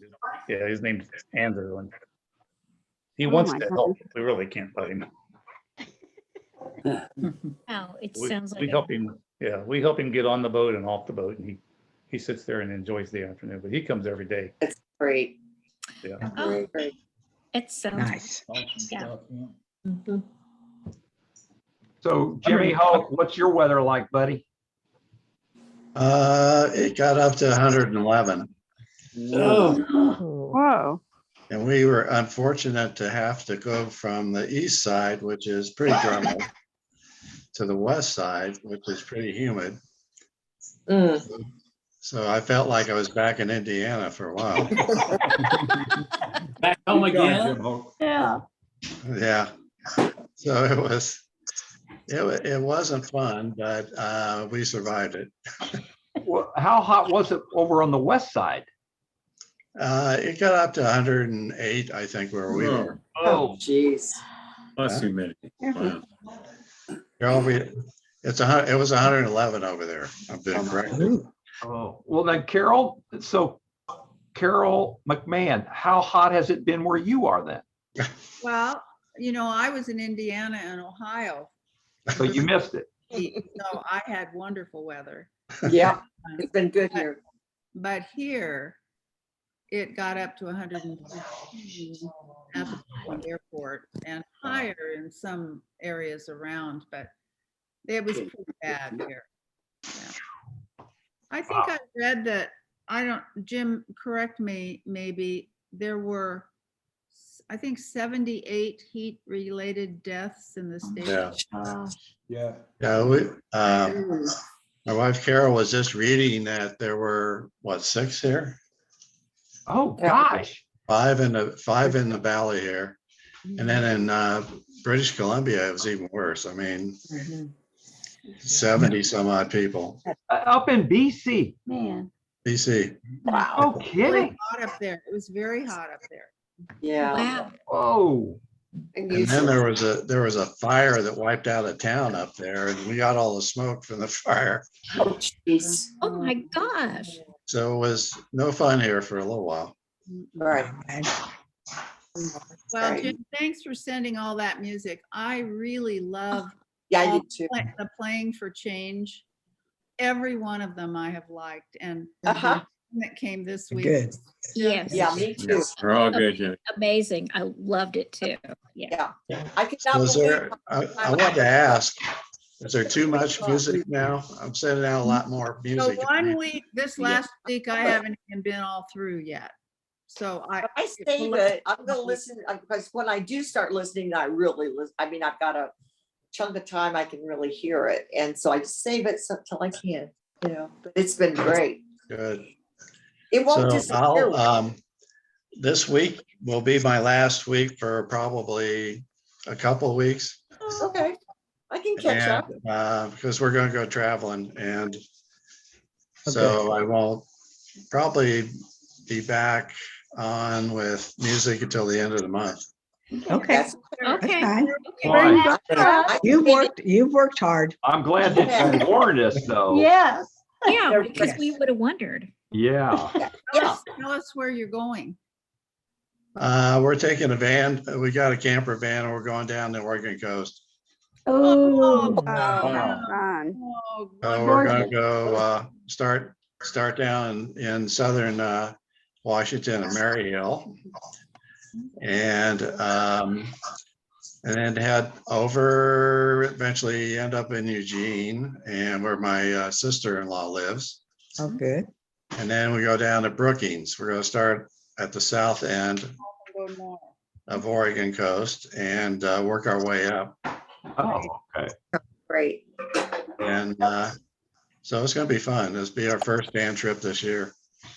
Yeah, his name's Andrew, and he wants to help. We really can't let him. Wow, it sounds like we help him. Yeah, we help him get on the boat and off the boat, and he sits there and enjoys the afternoon. But he comes every day. It's great. Yeah. Oh, it sounds Nice. yeah. So Jimmy Hope, what's your weather like, buddy? It got up to 111. Whoa. And we were unfortunate to have to go from the east side, which is pretty dry, to the west side, which is pretty humid. So I felt like I was back in Indiana for a while. Back home again? Yeah. Yeah. So it wasn't fun, but we survived it. Well, how hot was it over on the west side? It got up to 108, I think, where we were. Oh, jeez. Plus humidity. Wow. It was 111 over there. I've been corrected. Oh, well then Carol, so Carol McMahon, how hot has it been where you are then? Well, you know, I was in Indiana and Ohio. So you missed it. So I had wonderful weather. Yeah, it's been good here. But here, it got up to 115 at the airport and higher in some areas around, but it was pretty bad here. Yeah. I think I read that, Jim, correct me, maybe there were, I think 78 heat-related deaths in the state. Yeah. Yeah. My wife Carol was just reading that there were, what, 6 here? Oh gosh. 5 in the valley here. And then in British Columbia, it was even worse. I mean, 70 some odd people. Up in BC. Man. BC. Wow. No Really kidding. hot up there. It was very hot up there. Yeah. Wow. Oh. And then there was a fire that wiped out a town up there, and we got all the smoke from the fire. Oh, jeez. Oh my gosh. So it was no fun here for a little while. Right. Well, Right. Jim, thanks for sending all that music. I really love Yeah, I all did too. the Playing for Change. Every one of them I have liked, and Uh-huh. the one that came this week. Good. Yes. Yeah, me too. We're all good, Jimmy. Amazing. I loved it too. Yeah. Yeah. I could not Was believe there, I wanted to ask, is there too much music now? I'm sending out a lot more So music. one week, this Yeah. last week, I haven't even been all through yet. So I save it. I'm gonna listen because when I do start listening, I really listen. I mean, I've got a chunk of time I can really hear it, and so I just save it till I can. You know, but it's been great. Good. It won't So disappear. this week will be my last week for probably a couple of weeks. Okay, I can catch up. Because we're gonna go traveling, and so I won't probably be back on with music until the end of the month. Okay. That's Okay. Fine. Fine. You've worked hard. I'm glad that you warned us though. Yes. Yeah, because we would have wondered. Yeah. Tell us where you're going. We're taking a van. We got a camper van, and we're going down the Oregon coast. Oh. Fun. Oh, So we're gonna go start down in southern Washington and Maryhill, and then head over, eventually end up in Eugene, and where my sister-in-law lives. Oh, good. And then we go down to Brookings. We're gonna start at the south end of Oregon coast and work our way up. Oh, okay. Great. And so it's gonna be fun. This will be our first band trip this year.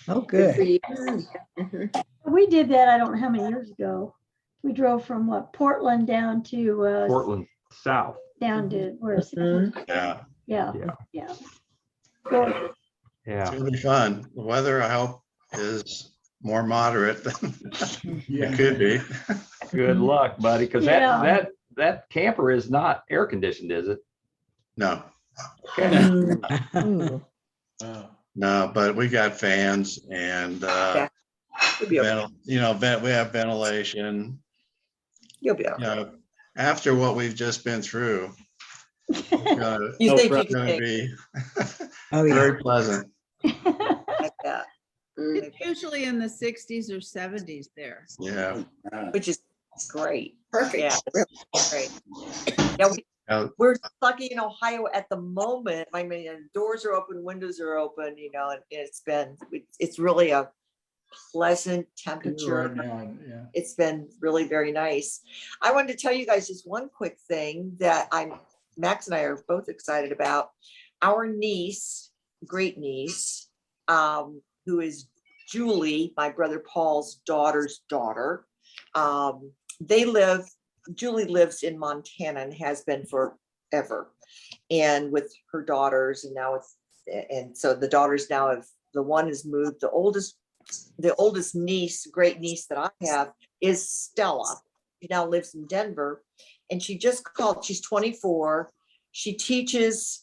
Oh, Good for good. you. We did that, I don't know how many years ago. We drove from Portland down to, Portland South. down to, where is it? Yeah, Yeah, Yeah. yeah. Good. it's Yeah. gonna be fun. The weather, I hope, is more moderate than it could be. Good luck, buddy. Because Yeah. that camper is not air conditioned, is it? No, Okay. Ooh. no, but we got fans and You'll be okay. we have ventilation. You'll be okay. After what we've just been through, it's gonna, You think you it's can gonna take be Oh, yeah. very pleasant. like that? it's usually in the 60s or 70s there. Yeah. Which is great. Perfect. Yeah, really great. Yeah, We're lucky in Ohio at the moment. I mean, doors are open, windows are open, you know, and it's really a pleasant temperature. Right now, yeah. It's been really very nice. I wanted to tell you guys just one quick thing that Max and I are both excited about. Our niece, great niece, who is Julie, my brother Paul's daughter's daughter. Julie lives in Montana and has been forever. And with her daughters, and so the daughters now the one has moved, the oldest niece, great niece that I have is Stella. She now lives in Denver, and she just called, she's 24. She teaches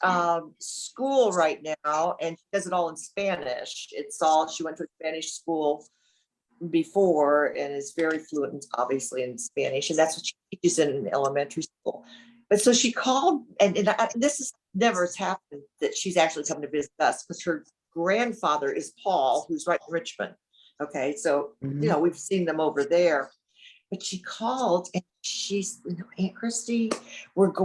school right now, and she does it all in Spanish. She went to a Spanish school before and is very fluent, obviously, in Spanish, and that's what she teaches in elementary school. But so she called, and this is never has happened that she's actually come to visit us, because her grandfather is Paul, who's right in Richmond. Okay, so you know, we've seen them over there. But she called and she's, Aunt Christy, I'm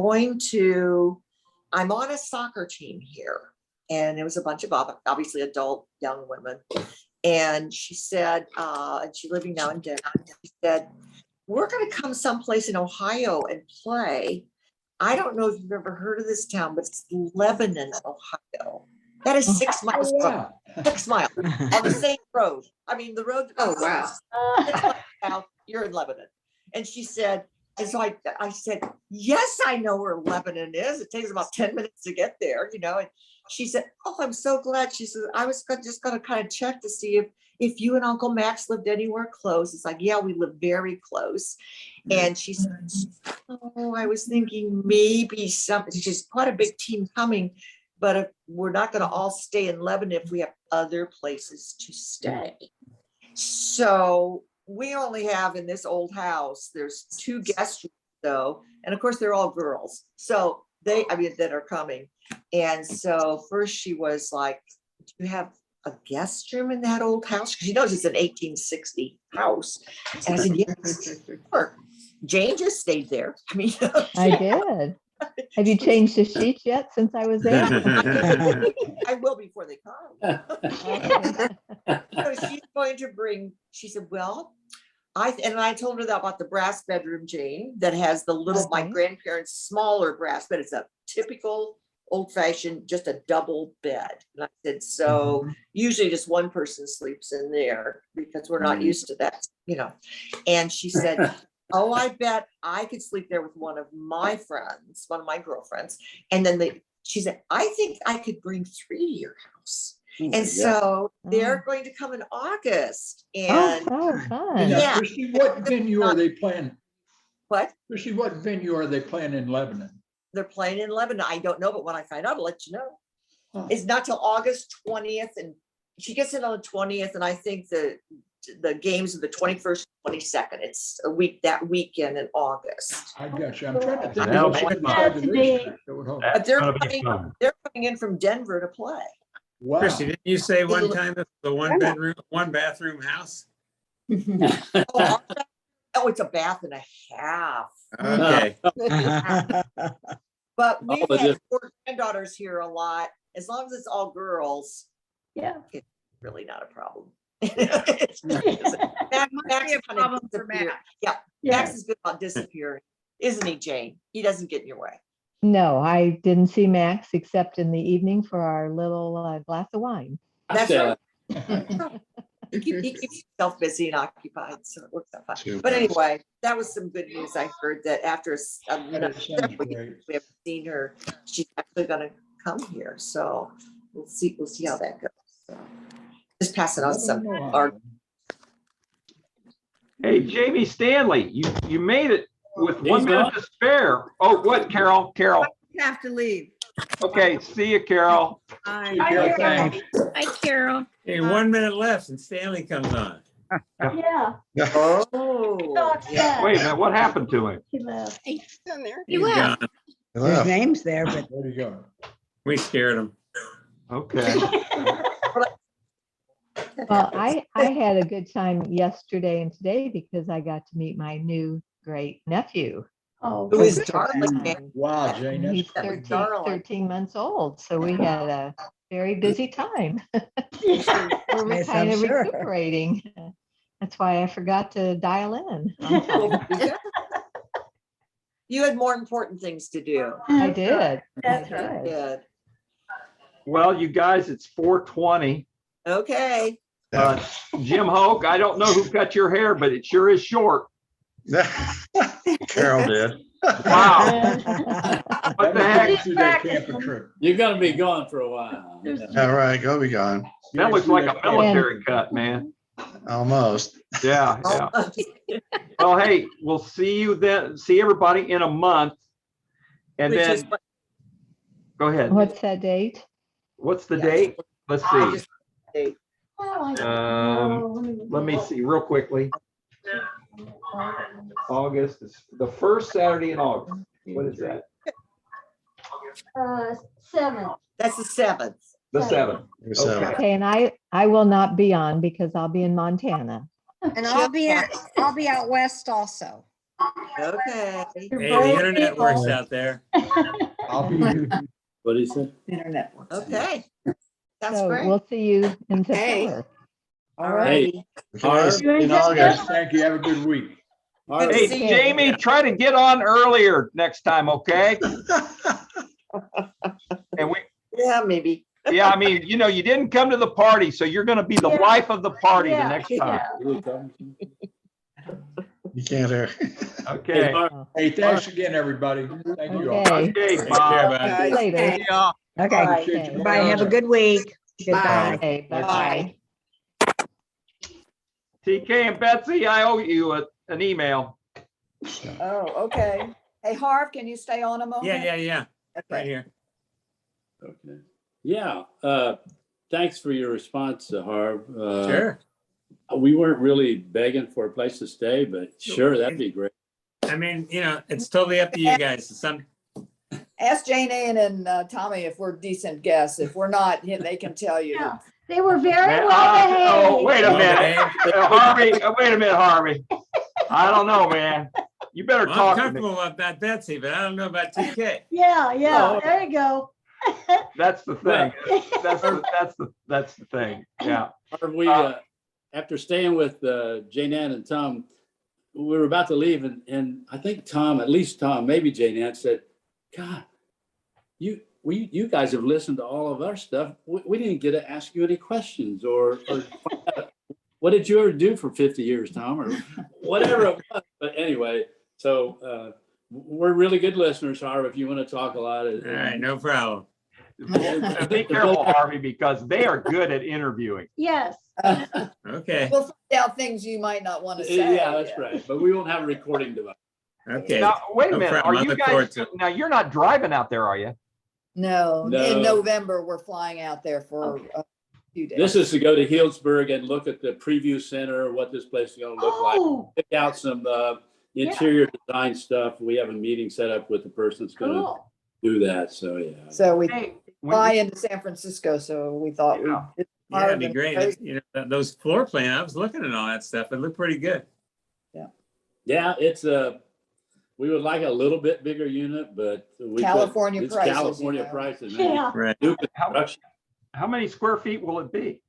on a soccer team here. And it was a bunch of obviously adult young women. And she said, and she's living now in Denver. She said, we're going to come someplace in Ohio and play. I don't know if you've ever heard of this town, but it's Lebanon, Ohio. That is 6 miles. Wow. 6 miles on the same road. I mean, the road. Oh, wow. 6 miles south, you're in Lebanon. And she said, and so I said, yes, I know where Lebanon is. It takes about 10 minutes to get there, you know. And she said, oh, I'm so glad. She said, I was just going to kind of check to see if you and Uncle Max lived anywhere close. It's like, yeah, we live very close. And she said, oh, I was thinking maybe something. She's quite a big team coming, but if we're not going to all stay in Lebanon if we have other places to stay. So we only have in this old house, there's 2 guest rooms though. And of course they're all girls. So that are coming. And so first she was like, do you have a guest room in that old house? Because she knows it's an 1860 house. And I said, yes, sure. Jane just stayed there. I mean, I did. Have you changed the sheets yet since I was there? I will before they come. So she's going to bring, she said, well, I told her that about the brass bedroom, Jane, that has the little, my grandparents' smaller brass bed. It's a typical old fashioned, just a double bed. And I said, so usually just one person sleeps in there because we're not used to that, you know. And she said, oh, I bet I could sleep there with one of my friends, one of my girlfriends. And then she said, I think I could bring 3 to your house. And so they're going to come in August. And fun. Yeah. Christy, what venue are they playing? What? Christy, what venue are they playing in Lebanon? They're playing in Lebanon. I don't know, but when I find out, I'll let you know. It's not till August 20th, and she gets in on the 20th, and I think the games are the 21st, 22nd. It's a week, that weekend in August. I got you. I'm trying to think That'll of be what fun. But they're coming in from Denver to play. Wow. Christy, didn't you say one time that the one bedroom, 1 bathroom house? Oh, it's a bath and a half. Okay. But we have 4 granddaughters here a lot. As long as it's all girls, it's really not a problem. Max is kind of disappear. Yeah, Max is good about disappearing, isn't he, Jane? He doesn't get in your way. No, I didn't see Max except in the evening for our little glass of wine. That's right. He keeps himself busy and occupied, so it works out fine. But anyway, that was some good news. I heard that after several years we haven't seen her, she's actually going to come here. So we'll see how that goes. So just passing on some. Hey, Jamie Stanley, you made it with 1 minute to spare. Oh, what, Carol? I have to leave. Okay, see you, Carol. Bye. Hi, Carol. Hey, 1 minute left and Stanley comes on. Yeah. Oh. Yeah. Wait a minute, what happened to him? He left. He's He's gone. His name's there, but There you go. We scared him. Okay. Well, I had a good time yesterday and today because I got to meet my new great nephew. Oh, Who is good for darling? him. Wow, Jane, And that's he's That was 13, darling. 13 months old. So we had a very busy time. We're Yes, kind I'm of sure. recuperating. That's why I forgot to dial in on time. You had more important things to do. I did. That's I right. did. Good. Well, you guys, it's 4:20. Okay. Jim Hoke, I don't know who cut your hair, but it sure is short. Carol did. Wow. What the heck? Get through that camping trip. You're gonna be gone for a while. All right, go be gone. That looks like a military cut, man. Almost. Yeah, yeah. Well, hey, we'll see you then. See everybody in a month. And Which then, is go ahead. What's that date? What's the Yeah. date? Let's see. just- date. Let me see real quickly. August is the first Saturday in August. What is that? 7th. That's the 7th. The 7th. So, Okay, and I will not be on because I'll be in Montana. And I'll be out west also. Okay. Hey, the internet works out there. I'll be. What do you say? Internet works. Okay. That's So great. we'll see you in Hey. September. All right. okay, You in enjoy August. Thank you. Have a good week. Good to Hey, see you. Jamie, try to get on earlier next time, okay? And we, Yeah, maybe. yeah, I mean, you know, you didn't come to the party, so you're gonna be the Yeah. life of the party the Yeah, next yeah. time. You can't hear. Okay. Hey, thanks again, everybody. Thank you all. Okay. Okay, Take Bob. care, buddy. See you later. Okay. Appreciate you. Bye. Have a good week. Bye. Goodbye. Okay, bye-bye. TK and Betsy, I owe you an email. Oh, okay. Hey, Harv, can you stay on a moment? Yeah. Right Okay. here. Okay. Yeah. Thanks for your response, Harv. Sure. We weren't really begging for a place to stay, but sure, that'd be great. I mean, you know, it's totally up to you guys. Ask Jane Ann and Tommy if we're decent guests. If we're not, they can tell you. Yeah, they were very Man, well oh, behaved. wait a minute. Well, Harvey, wait a minute, Harvey. I don't know, man. You better I'm talk to me. comfortable about Betsy, but I don't know about TK. Yeah, Oh. there you go. That's the thing. That's the thing. Yeah. Harv, we, after staying with Jane Ann and Tom, we were about to leave, and I think Tom, at least Tom, maybe Jane Ann said, God, you guys have listened to all of our stuff. We didn't get to ask you any questions or what did you ever do for 50 years, Tom, or whatever it was. But anyway, so we're really good listeners, Harv, if you want to talk a lot. All right, no problem. Be careful, Harvey, because they are good at interviewing. Yes. Okay. We'll find out things you might not want to say. Yeah, that's right. But we won't have a recording device. Okay. Now, wait a No minute. problem. Are I you look guys, forward to it. now you're not driving out there, are you? No, No. in November, we're flying out there for a few days. This is to go to Healdsburg and look at the preview center, what this place is going to look like. Oh, Pick out some interior design stuff. We have a meeting set up with the person that's going to cool. do that. So, yeah. So we Hey, fly into San Francisco, so we thought we. Yeah, it'd be great. You know, those floor plan, I was looking at all that stuff. It looked pretty good. Yeah, it's we would like a little bit bigger unit, but California it's prices, California you know. prices. Yeah. Right. New construction, How many square feet will it be?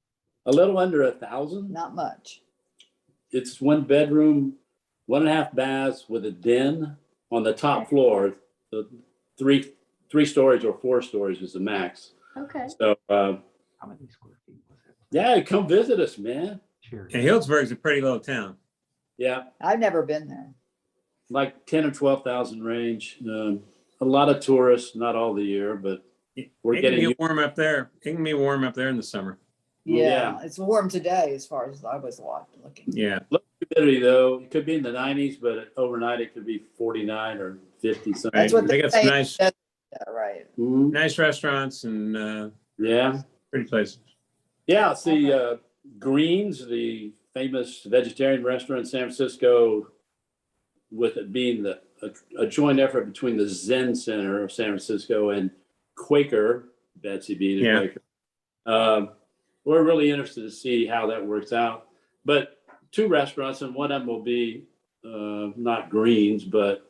a little under 1,000. Not much. It's 1 bedroom, 1.5 baths with a den on the top floor. The three stories or 4 stories is the max. Okay. So How many square feet was it? yeah, come visit us, man. Cheers. And Healdsburg's a pretty little town. Yeah, I've never been there. like 10 or 12,000 range. A lot of tourists, not all the year, but we're It can getting be warm up there. It can be warm up there in the summer. Yeah, it's warm today as far as I was looking. Yeah. humidity though. It could be in the 90s, but overnight it could be 49 or 50 something. That's what They they got some say. nice, Yeah, right. Mhm. nice restaurants and Yeah. pretty places. Yeah, it's the Greens, the famous vegetarian restaurant in San Francisco, with it being a joint effort between the Zen Center of San Francisco and Quaker, Betsy being a Yeah. Quaker. We're really interested to see how that works out. But 2 restaurants, and one of them will be not Greens, but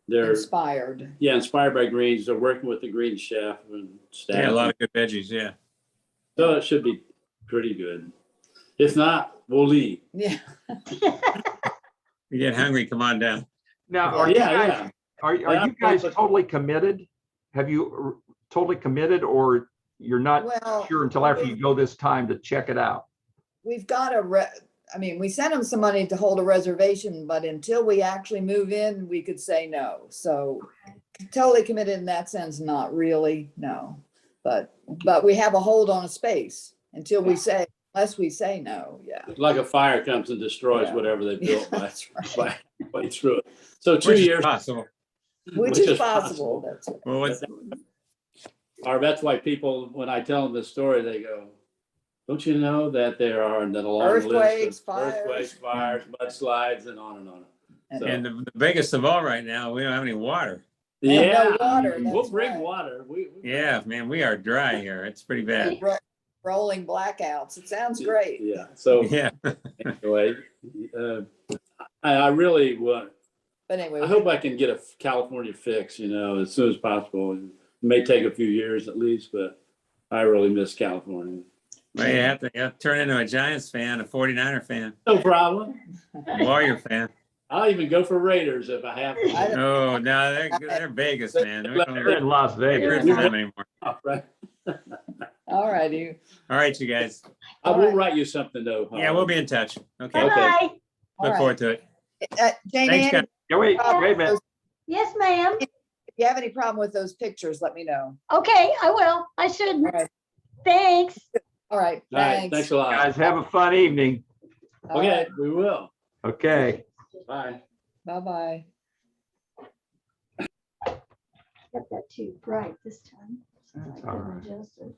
They're, inspired. yeah, inspired by greens. They're working with the green chef and staff. Yeah, a lot of good veggies, yeah. So it should be pretty good. If not, we'll leave. Yeah. You get hungry, come on down. Now, are Yeah, you guys, yeah. are Yeah, you guys but- totally committed? Have you totally committed, or you're not Well, sure until after you go this time to check it out? we've got I mean, we sent them some money to hold a reservation, but until we actually move in, we could say no. So totally committed in that sense, not really, no. But we have a hold on a space until we say, unless we say no, yeah. Like a fire comes and destroys Yeah. whatever they built by, That's right. by through it. So 2 Which is years. possible. Which is possible, that's right. Well, what's, Or that's why people, when I tell them this story, they go, don't you know that there are that a long Earthquakes, list of earthquakes, fires, mudslides, and on and on. So, and the biggest of all right now, we don't have any water. yeah, no water, we'll that's bring right. water. Yeah, man, we are dry here. It's pretty bad. Rolling blackouts. It sounds great. Yeah. So Yeah. anyway, I really want. But anyway, I hope I can get a California fix, as soon as possible. It may take a few years at least, but I really miss California. Well, you have to turn into a Giants fan, a 49er fan, No problem. Warrior fan. I'll even go for Raiders if I have to. Oh, no, they're Vegas, man. They're in Las Vegas. Not anymore. Right. all righty. All right, you guys. I will write you something though. Yeah, we'll be in touch. Okay. Bye-bye. Look forward to it. Jane Thanks, Ann, guys. Yeah, wait a minute. Yes, ma'am. if you have any problem with those pictures, let me know. Okay, I will. I shouldn't. All right. Thanks. All right, All right. thanks. Thanks a lot. Guys, have a fun evening. All Okay, right, we will. Okay. Bye. bye-bye. Got that too bright this time. So I That's all couldn't right. adjust it.